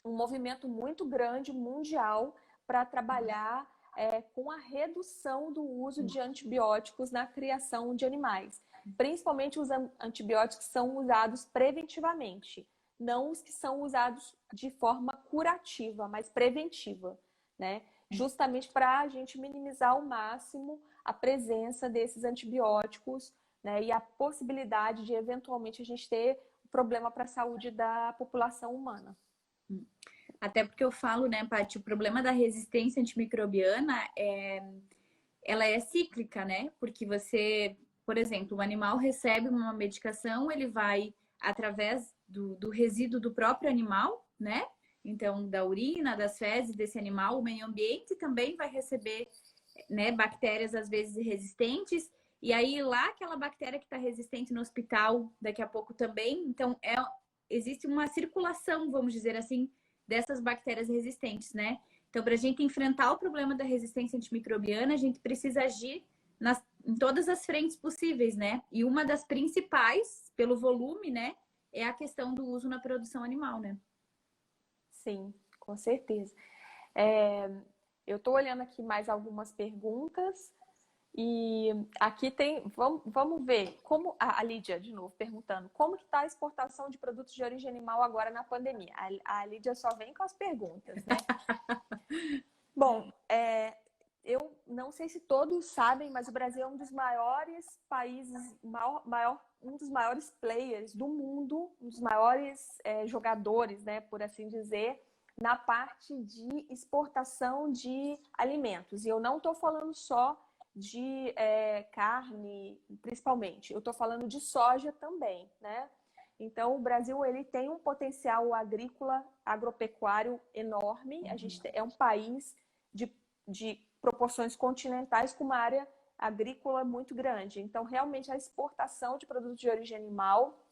movimento muito grande, mundial, para trabalhar com a redução do uso de antibióticos na criação de animais. Principalmente os antibióticos que são usados preventivamente, não os que são usados de forma curativa, mas preventiva, né? Justamente para a gente minimizar ao máximo a presença desses antibióticos, né? E a possibilidade de, eventualmente, a gente ter problema para a saúde da população humana.
Até porque eu falo, né, Paty, o problema da resistência antimicrobiana ela é cíclica, né? Porque você, por exemplo, o animal recebe uma medicação, ele vai, através do resíduo do próprio animal, né? Então, da urina, das fezes desse animal, o meio ambiente também vai receber, né, bactérias às vezes resistentes. E aí, lá, aquela bactéria que está resistente no hospital, daqui a pouco também. Então, existe uma circulação, vamos dizer assim, dessas bactérias resistentes, né? Então, para a gente enfrentar o problema da resistência antimicrobiana, a gente precisa agir em todas as frentes possíveis, né? E uma das principais, pelo volume, né, é a questão do uso na produção animal, né?
Sim, com certeza. Eu estou olhando aqui mais algumas perguntas. E aqui tem, vamos ver, como a Lídia, de novo, perguntando, como que está a exportação de produtos de origem animal agora na pandemia? A Lídia só vem com as perguntas, né? Bom, eu não sei se todos sabem, mas o Brasil é um dos maiores países, um dos maiores players do mundo, um dos maiores jogadores, né, por assim dizer, na parte de exportação de alimentos. E eu não estou falando só de carne, principalmente. Eu estou falando de soja também, né? Então, o Brasil ele tem um potencial agrícola, agropecuário enorme. A gente é um país de proporções continentais com uma área agrícola muito grande. Então, realmente, a exportação de produtos de origem animal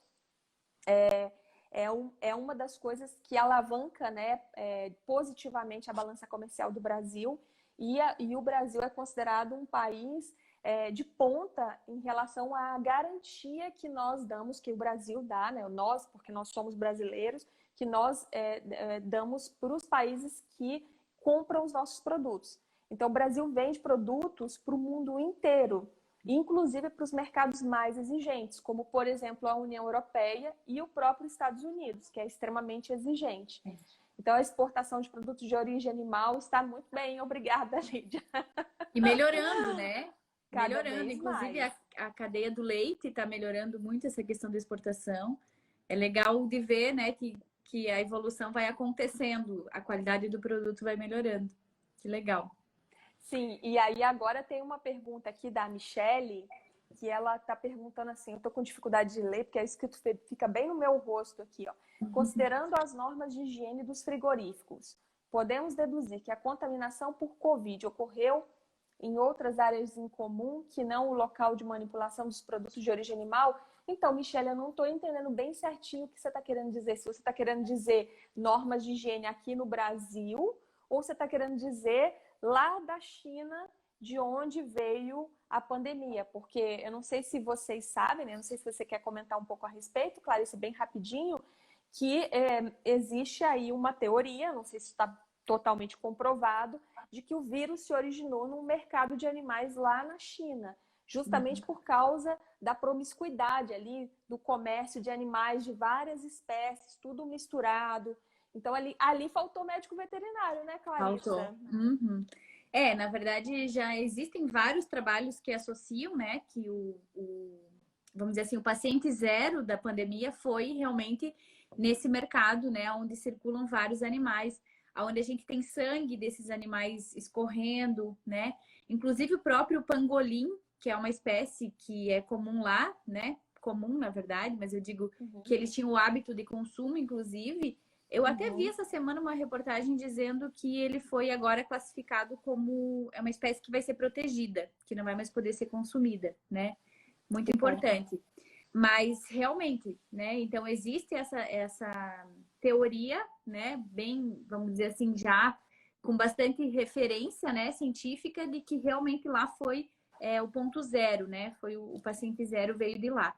é uma das coisas que alavanca, né, positivamente a balança comercial do Brasil. E o Brasil é considerado um país de ponta em relação à garantia que nós damos, que o Brasil dá, né? Nós, porque nós somos brasileiros, que nós damos para os países que compram os nossos produtos. Então, o Brasil vende produtos para o mundo inteiro, inclusive para os mercados mais exigentes, como, por exemplo, a União Europeia e o próprio Estados Unidos, que é extremamente exigente. Então, a exportação de produtos de origem animal está muito bem, obrigada, Lídia.
E melhorando, né?
Cada
Melhorando.
vez
Inclusive,
mais.
a cadeia do leite está melhorando muito essa questão da exportação. É legal de ver, né, que a evolução vai acontecendo, a qualidade do produto vai melhorando. Que legal.
Sim, e aí agora tem uma pergunta aqui da Michele, que ela está perguntando assim, eu estou com dificuldade de ler, porque é escrito fica bem no meu rosto aqui, ó. Considerando as normas de higiene dos frigoríficos, podemos deduzir que a contaminação por Covid ocorreu em outras áreas em comum, que não o local de manipulação dos produtos de origem animal. Então, Michelle, eu não estou entendendo bem certinho o que você está querendo dizer. Se você está querendo dizer normas de higiene aqui no Brasil, ou você está querendo dizer lá da China, de onde veio a pandemia. Porque eu não sei se vocês sabem, né? Eu não sei se você quer comentar um pouco a respeito, Clarice, bem rapidinho, que existe aí uma teoria, não sei se está totalmente comprovado, de que o vírus se originou no mercado de animais lá na China, justamente por causa da promiscuidade ali, do comércio de animais de várias espécies, tudo misturado. Então, ali faltou médico veterinário, né, Clarissa?
Faltou. Na verdade, já existem vários trabalhos que associam, né, que vamos dizer assim, o paciente zero da pandemia foi realmente nesse mercado, né, onde circulam vários animais, onde a gente tem sangue desses animais escorrendo, né? Inclusive o próprio pangolim, que é uma espécie que é comum lá, né? Comum, na verdade, mas eu digo que eles tinham o hábito de consumo, inclusive. Eu até vi essa semana uma reportagem dizendo que ele foi agora classificado como uma espécie que vai ser protegida, que não vai mais poder ser consumida, né? Muito importante. Mas realmente, né? Então existe essa teoria, né? Bem, vamos dizer assim, já com bastante referência, né? Científica de que realmente lá foi o ponto zero, né? Foi o paciente zero veio de lá.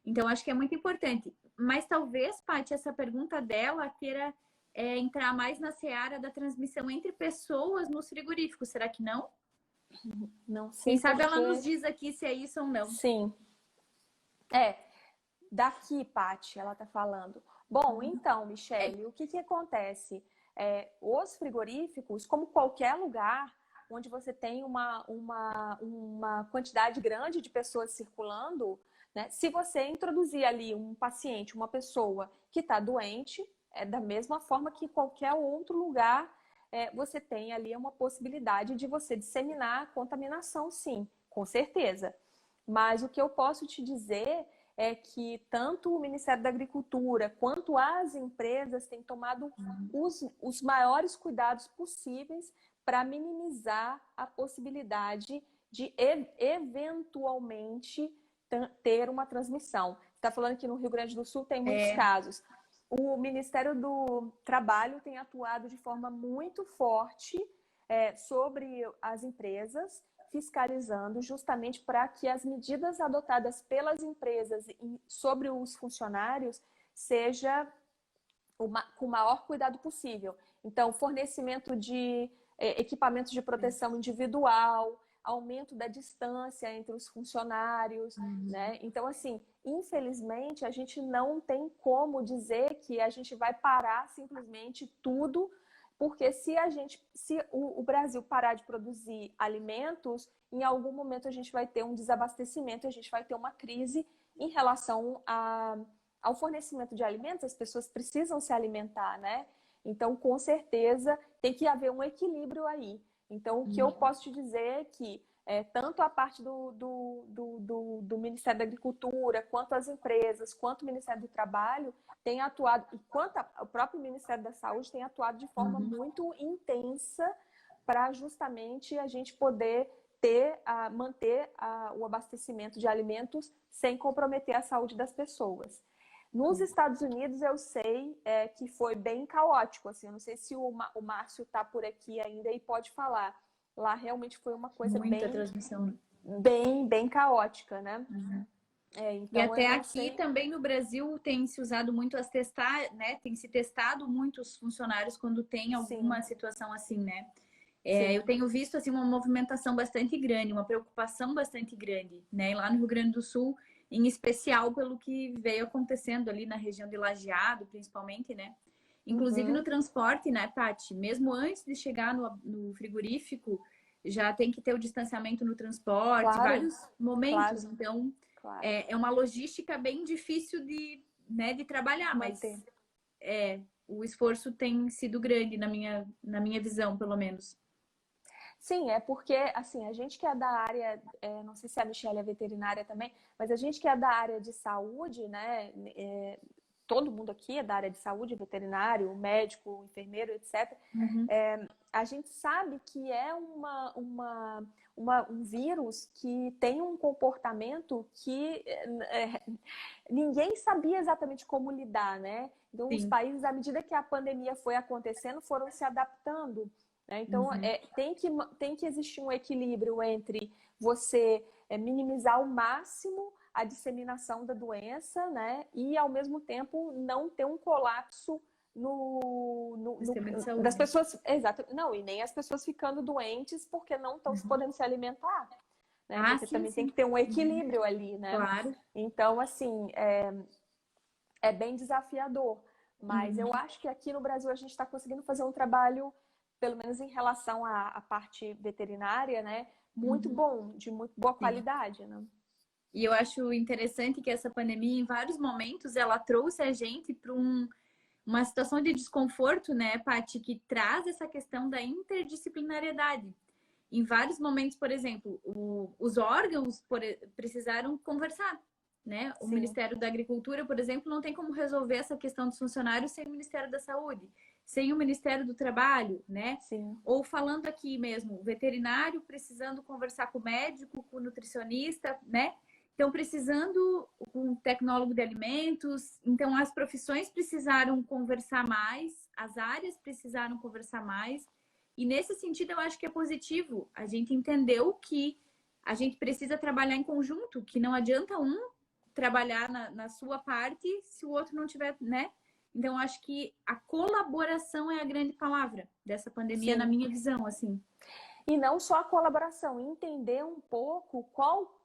Então acho que é muito importante. Mas talvez, Paty, essa pergunta dela queira entrar mais na seara da transmissão entre pessoas nos frigoríficos. Será que não?
Não sei.
Quem sabe ela nos diz aqui se é isso ou não.
Sim. Daqui, Paty, ela tá falando. Bom, então, Michelle, o que acontece? Os frigoríficos, como qualquer lugar onde você tem uma quantidade grande de pessoas circulando, né? Se você introduzir ali um paciente, uma pessoa que está doente, da mesma forma que qualquer outro lugar, você tem ali uma possibilidade de você disseminar a contaminação, sim, com certeza. Mas o que eu posso te dizer é que tanto o Ministério da Agricultura quanto as empresas têm tomado os maiores cuidados possíveis para minimizar a possibilidade de eventualmente ter uma transmissão. Você está falando que no Rio Grande do Sul tem muitos casos. O Ministério do Trabalho tem atuado de forma muito forte sobre as empresas, fiscalizando justamente para que as medidas adotadas pelas empresas sobre os funcionários seja com o maior cuidado possível. Então, fornecimento de equipamentos de proteção individual, aumento da distância entre os funcionários, né? Então, assim, infelizmente, a gente não tem como dizer que a gente vai parar simplesmente tudo, porque se o Brasil parar de produzir alimentos, em algum momento a gente vai ter um desabastecimento, a gente vai ter uma crise em relação ao fornecimento de alimentos. As pessoas precisam se alimentar, né? Então, com certeza, tem que haver um equilíbrio aí. Então, o que eu posso te dizer é que tanto a parte do Ministério da Agricultura, quanto as empresas, quanto o Ministério do Trabalho tem atuado, e quanto o próprio Ministério da Saúde tem atuado de forma muito intensa para justamente a gente poder manter o abastecimento de alimentos sem comprometer a saúde das pessoas. Nos Estados Unidos, eu sei que foi bem caótico, assim, eu não sei se o Márcio está por aqui ainda e pode falar. Lá realmente foi uma coisa bem caótica, né?
Então, e até aqui também no Brasil tem se usado muito né? Tem se testado muito os funcionários quando tem alguma situação assim, né? Eu tenho visto assim uma movimentação bastante grande, uma preocupação bastante grande, né? E lá no Rio Grande do Sul, em especial pelo que veio acontecendo ali na região de Lajeado, principalmente, né? Inclusive no transporte, né, Paty? Mesmo antes de chegar no frigorífico, já tem que ter o distanciamento no transporte, vários momentos. Então, é uma logística bem difícil de trabalhar, mas o esforço tem sido grande na minha visão, pelo menos.
Sim, é porque, assim, a gente que é da área, não sei se a Michelle é veterinária também, mas a gente que é da área de saúde, né, todo mundo aqui é da área de saúde, veterinário, médico, enfermeiro, etc.
Uhum.
A gente sabe que é um vírus que tem um comportamento que ninguém sabia exatamente como lidar, né? Então, os países, à medida que a pandemia foi acontecendo, foram se adaptando, né? Então, tem que existir um equilíbrio entre você minimizar ao máximo a disseminação da doença, né? E, ao mesmo tempo, não ter um colapso das pessoas, exato, não, e nem as pessoas ficando doentes porque não estão podendo se alimentar, né? Você também tem que ter um equilíbrio ali, né?
Claro.
Então, assim, é bem desafiador, mas eu acho que aqui no Brasil a gente está conseguindo fazer um trabalho, pelo menos em relação à parte veterinária, né? Muito bom, de muito boa qualidade, né?
E eu acho interessante que essa pandemia, em vários momentos, ela trouxe a gente para uma situação de desconforto, né, Paty, que traz essa questão da interdisciplinariedade. Em vários momentos, por exemplo, os órgãos precisaram conversar, né? O Ministério da Agricultura, por exemplo, não tem como resolver essa questão dos funcionários sem o Ministério da Saúde, sem o Ministério do Trabalho, né?
Sim.
Ou falando aqui mesmo, o veterinário precisando conversar com o médico, com o nutricionista, né? Então, precisando com um tecnólogo de alimentos. Então, as profissões precisaram conversar mais, as áreas precisaram conversar mais. E, nesse sentido, eu acho que é positivo. A gente entendeu que a gente precisa trabalhar em conjunto, que não adianta um trabalhar na sua parte se o outro não tiver, né? Então, acho que a colaboração é a grande palavra dessa pandemia, na minha visão, assim.
E não só a colaboração, entender um pouco qual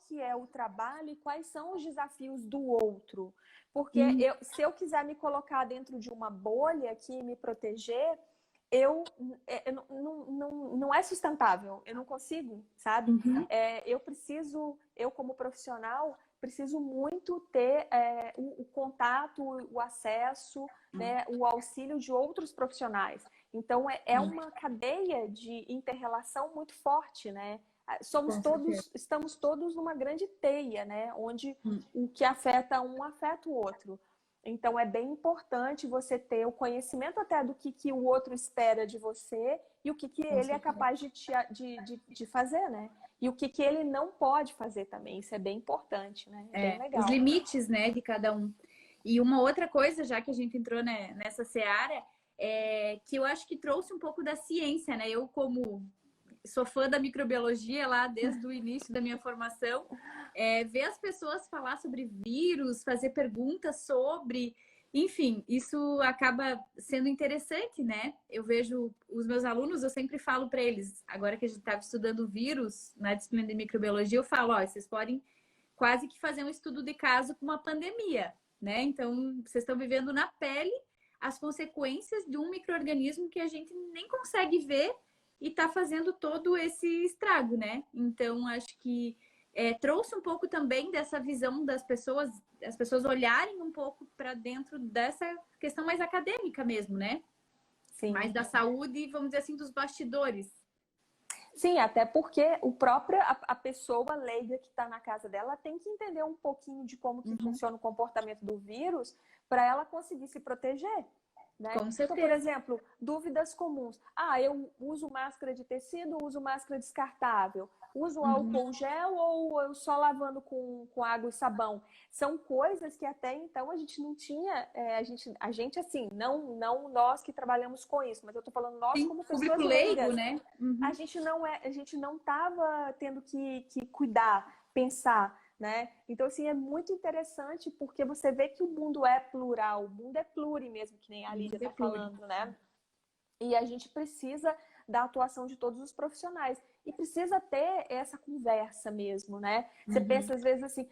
que é o trabalho e quais são os desafios do outro. Porque se eu quiser me colocar dentro de uma bolha aqui e me proteger, não é sustentável, eu não consigo, sabe? Eu como profissional, preciso muito ter o contato, o acesso, né, o auxílio de outros profissionais. Então, é uma cadeia de inter-relação muito forte, né? Estamos todos numa grande teia, né? Onde o que afeta um afeta o outro. Então, é bem importante você ter o conhecimento até do que o outro espera de você e o que ele é capaz de fazer, né? E o que ele não pode fazer também. Isso é bem importante, né? É bem legal.
Os limites, né, de cada um. E uma outra coisa, já que a gente entrou, né, nessa seara, que eu acho que trouxe um pouco da ciência, né? Eu, como sou fã da microbiologia lá desde o início da minha formação, ver as pessoas falar sobre vírus, fazer perguntas sobre, enfim, isso acaba sendo interessante, né? Eu vejo os meus alunos, eu sempre falo para eles, agora que a gente estava estudando vírus na disciplina de microbiologia, eu falo, vocês podem quase que fazer um estudo de caso com uma pandemia, né? Então, vocês estão vivendo na pele as consequências de um micro-organismo que a gente nem consegue ver e está fazendo todo esse estrago, né? Então, acho que trouxe um pouco também dessa visão das pessoas, as pessoas olharem um pouco para dentro dessa questão mais acadêmica mesmo, né?
Sim.
Mais da saúde, vamos dizer assim, dos bastidores.
Sim, até porque a pessoa leiga que está na casa dela tem que entender um pouquinho de como que funciona o comportamento do vírus para ela conseguir se proteger. Né?
Com certeza.
Então, por exemplo, dúvidas comuns. Eu uso máscara de tecido, uso máscara descartável, uso álcool gel ou eu só lavando com água e sabão? São coisas que até então a gente não tinha, a gente assim, não nós que trabalhamos com isso, mas eu tô falando nós como pessoas leigas,
né?
A gente não estava tendo que cuidar, pensar, né? Então, assim, é muito interessante porque você vê que o mundo é plural, o mundo é pluri mesmo, que nem a Lídia está falando, né? E a gente precisa da atuação de todos os profissionais. E precisa ter essa conversa mesmo, né? Você pensa às vezes assim,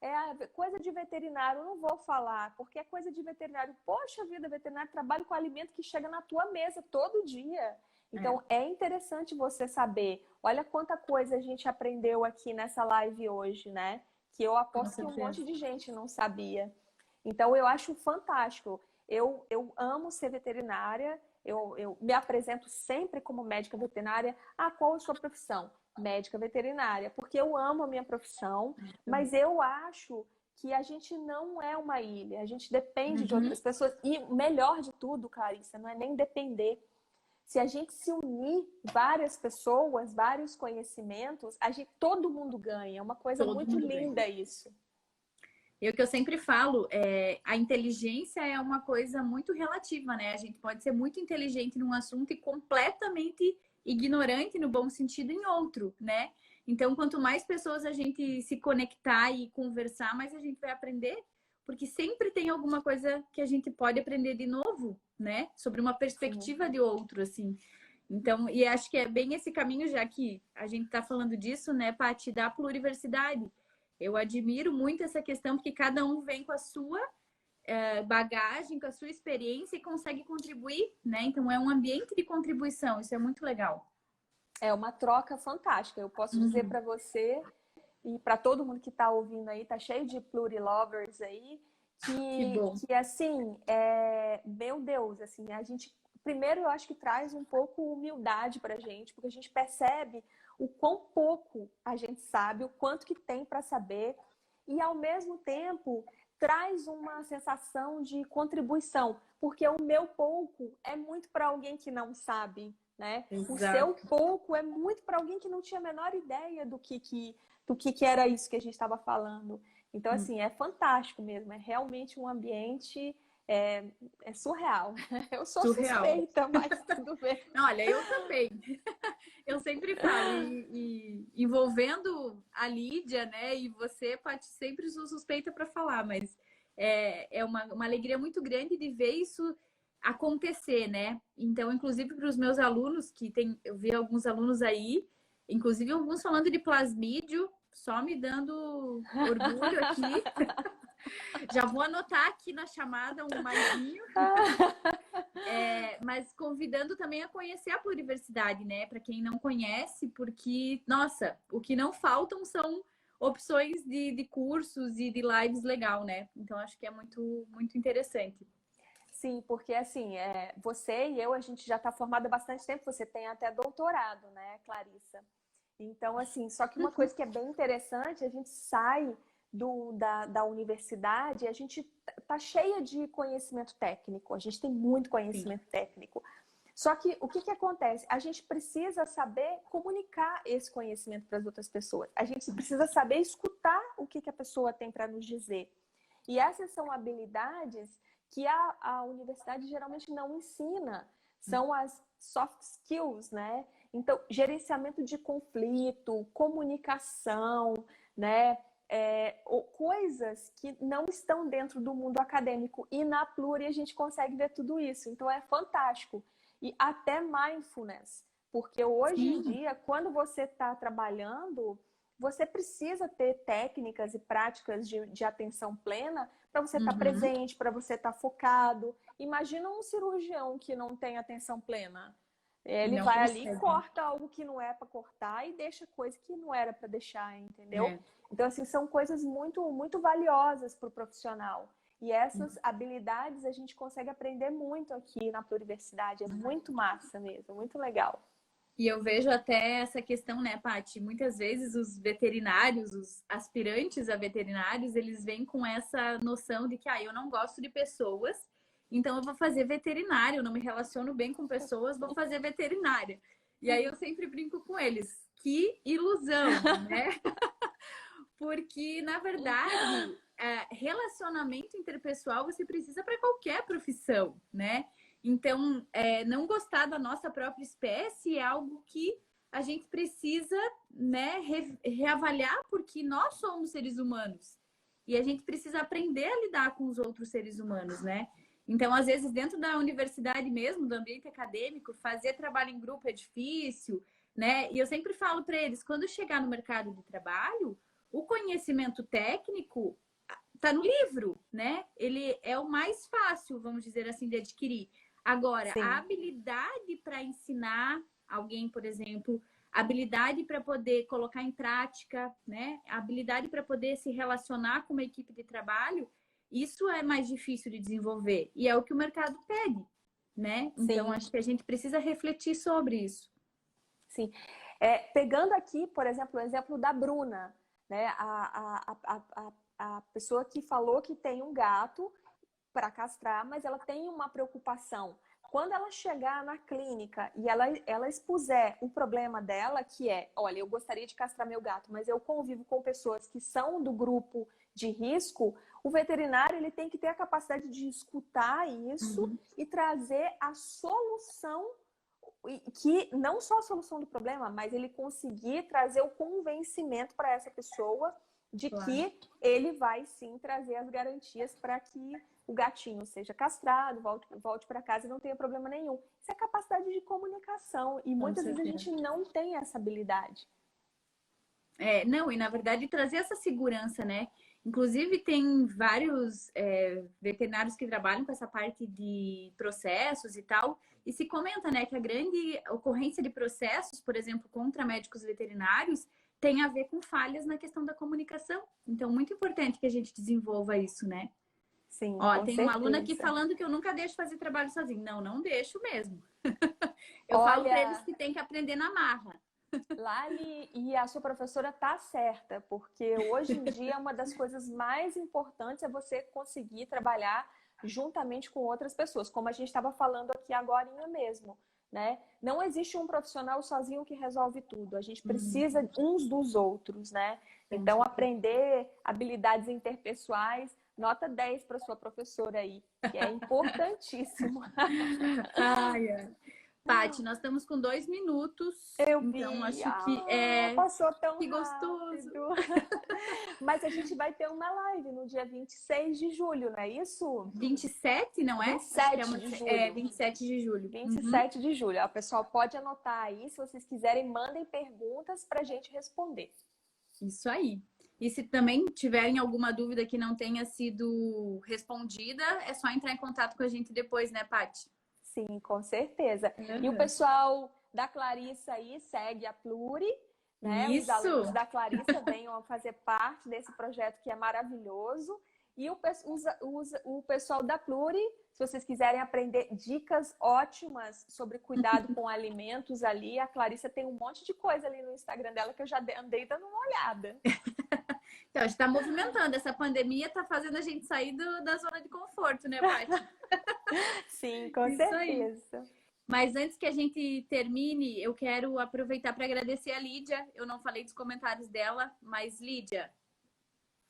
é coisa de veterinário, eu não vou falar, porque é coisa de veterinário. Poxa vida, veterinário trabalha com alimento que chega na tua mesa todo dia. Então, é interessante você saber. Olha quanta coisa a gente aprendeu aqui nessa live hoje, né? Que eu aposto que um monte de gente não sabia. Então, eu acho fantástico. Eu amo ser veterinária. Eu me apresento sempre como médica veterinária. Qual é a sua profissão? Médica veterinária. Porque eu amo a minha profissão, mas eu acho que a gente não é uma ilha, a gente depende de
Uhum.
outras pessoas. E melhor de tudo, Clarissa, não é nem depender. Se a gente se unir, várias pessoas, vários conhecimentos, todo mundo ganha. É uma coisa
Todo
muito
mundo ganha.
linda isso.
E o que eu sempre falo, a inteligência é uma coisa muito relativa, né? A gente pode ser muito inteligente num assunto e completamente ignorante, no bom sentido, em outro, né? Então, quanto mais pessoas a gente se conectar e conversar, mais a gente vai aprender, porque sempre tem alguma coisa que a gente pode aprender de novo, né? Sobre uma
Sim.
perspectiva de outro, assim. Então, e acho que é bem esse caminho, já que a gente está falando disso, né, Paty, da pluriversidade. Eu admiro muito essa questão, porque cada um vem com a sua bagagem, com a sua experiência e consegue contribuir, né? Então é um ambiente de contribuição, isso é muito legal.
É uma troca fantástica. Eu posso dizer para você e para todo mundo que está ouvindo aí, tá cheio de plurilovers aí,
Que bom.
que assim, meu Deus, assim, a gente, primeiro eu acho que traz um pouco humildade pra gente, porque a gente percebe o quão pouco a gente sabe, o quanto que tem para saber, e ao mesmo tempo traz uma sensação de contribuição, porque o meu pouco é muito para alguém que não sabe, né? O seu
Exato.
pouco é muito para alguém que não tinha a menor ideia do que era isso que a gente estava falando. Então, assim, é fantástico mesmo. É realmente um ambiente surreal. Eu sou
Surreal.
suspeita, mas tudo bem.
Olha, eu também. Eu sempre falo, e envolvendo a Lídia, né, e você, Paty, sempre sou suspeita para falar, mas é uma alegria muito grande de ver isso acontecer, né? Então, inclusive para os meus alunos, eu vi alguns alunos aí, inclusive alguns falando de plasmídio, só me dando orgulho aqui. Já vou anotar aqui na chamada um maisinho. Mas convidando também a conhecer a pluriversidade, né? Para quem não conhece, porque, nossa, o que não faltam são opções de cursos e de lives legal, né? Então acho que é muito, muito interessante.
Sim, porque assim, você e eu, a gente já está formada há bastante tempo, você tem até doutorado, né, Clarissa? Então, assim, só que uma coisa que é bem interessante, a gente sai da universidade, a gente tá cheia de conhecimento técnico, a gente tem muito
Sim.
conhecimento técnico. Só que o que acontece? A gente precisa saber comunicar esse conhecimento para as outras pessoas. A gente precisa saber escutar o que a pessoa tem para nos dizer. E essas são habilidades que a universidade geralmente não ensina. São as soft skills, né? Então, gerenciamento de conflito, comunicação, né? Coisas que não estão dentro do mundo acadêmico. E na Pluri a gente consegue ver tudo isso. Então, é fantástico. E até mindfulness. Porque hoje em
Sim.
dia, quando você está trabalhando, você precisa ter técnicas e práticas de atenção plena para você estar presente, para você estar focado. Imagina um cirurgião que não tem atenção plena. Ele
Não
vai ali,
consegue.
corta algo que não é para cortar e deixa coisa que não era para deixar, entendeu?
É.
Então, assim, são coisas muito, muito valiosas para o profissional. E essas habilidades a gente consegue aprender muito aqui na Pluriversidade. É muito massa mesmo, muito legal.
E eu vejo até essa questão, né, Paty? Muitas vezes os veterinários, os aspirantes a veterinários, eles vêm com essa noção de que, eu não gosto de pessoas, então eu vou fazer veterinário, eu não me relaciono bem com pessoas, vou fazer veterinária. E aí eu sempre brinco com eles, que ilusão, né? Porque, na verdade, relacionamento interpessoal você precisa para qualquer profissão, né? Então, não gostar da nossa própria espécie é algo que a gente precisa, né, reavaliar, porque nós somos seres humanos. E a gente precisa aprender a lidar com os outros seres humanos, né? Então, às vezes, dentro da universidade mesmo, do ambiente acadêmico, fazer trabalho em grupo é difícil, né? E eu sempre falo para eles, quando chegar no mercado de trabalho, o conhecimento técnico está no livro, né? Ele é o mais fácil, vamos dizer assim, de adquirir. Agora,
Sim.
a habilidade para ensinar alguém, por exemplo, a habilidade para poder colocar em prática, né? A habilidade para poder se relacionar com uma equipe de trabalho, isso é mais difícil de desenvolver. E é o que o mercado pede, né? Então,
Sim.
acho que a gente precisa refletir sobre isso.
Sim. Pegando aqui, por exemplo, o exemplo da Bruna, né? a pessoa que falou que tem um gato para castrar, mas ela tem uma preocupação. Quando ela chegar na clínica e ela expuser o problema dela, que é, olha, eu gostaria de castrar meu gato, mas eu convivo com pessoas que são do grupo de risco, o veterinário ele tem que ter a capacidade de escutar isso e trazer a solução, que não só a solução do problema, mas ele conseguir trazer o convencimento para essa pessoa de que ele vai sim trazer as garantias para que o gatinho seja castrado, volte para casa e não tenha problema nenhum. Isso é capacidade de comunicação e muitas vezes a gente não tem essa habilidade.
Não, e na verdade trazer essa segurança, né? Inclusive tem vários veterinários que trabalham com essa parte de processos e tal, e se comenta, né, que a grande ocorrência de processos, por exemplo, contra médicos veterinários, tem a ver com falhas na questão da comunicação. Então, muito importante que a gente desenvolva isso, né?
Sim,
ó, tem uma aluna aqui falando que eu nunca deixo fazer trabalho sozinho. Não, não deixo mesmo. Eu falo para eles que tem que aprender na marra.
Lali, e a sua professora tá certa, porque hoje em dia uma das coisas mais importantes é você conseguir trabalhar juntamente com outras pessoas, como a gente estava falando aqui agorinha mesmo, né? Não existe um profissional sozinho que resolve tudo, a gente precisa uns dos outros, né? Então, aprender habilidades interpessoais, nota 10 para sua professora aí, que é importantíssimo.
Paty, nós estamos com 2 minutos.
Eu vi.
Então, acho que
passou tão
que
gostoso. Mas a gente vai ter uma live no dia 26 de julho, não é isso?
27, não é?
27 de julho.
27 de julho.
27 de julho. O pessoal pode anotar aí. Se vocês quiserem, mandem perguntas para a gente responder.
Isso aí. E se também tiverem alguma dúvida que não tenha sido respondida, é só entrar em contato com a gente depois, né, Paty?
Sim, com certeza. E o pessoal da Clarissa aí segue a Pluri, né? Os alunos da Clarissa venham a fazer parte desse projeto que é maravilhoso. E o pessoal da Pluri, se vocês quiserem aprender dicas ótimas sobre cuidado com alimentos ali, a Clarissa tem um monte de coisa ali no Instagram dela que eu já andei dando uma olhada.
Então, a gente está movimentando. Essa pandemia está fazendo a gente sair da zona de conforto, né, Paty?
Sim, com certeza.
Mas antes que a gente termine, eu quero aproveitar para agradecer a Lídia. Eu não falei dos comentários dela, mas Lídia,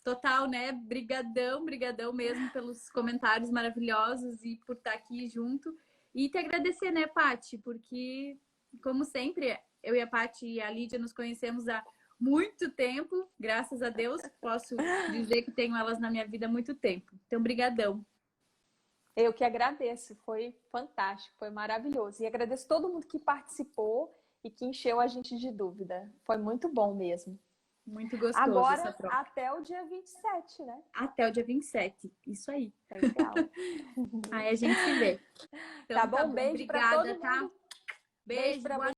total, né? Brigadão, brigadão mesmo pelos comentários maravilhosos e por estar aqui junto. E te agradecer, né, Paty? Porque, como sempre, eu e a Paty e a Lídia nos conhecemos há muito tempo, graças a Deus. Posso dizer que tenho elas na minha vida há muito tempo. Então, brigadão.
Eu que agradeço, foi fantástico, foi maravilhoso. E agradeço todo mundo que participou e que encheu a gente de dúvida. Foi muito bom mesmo.
Muito gostoso.
Agora, até o dia 27, né?
Até o dia 27, isso aí.
Legal.
Aí a gente se vê.
Então, tá bom? Beijo para todo mundo.
Beijo, boa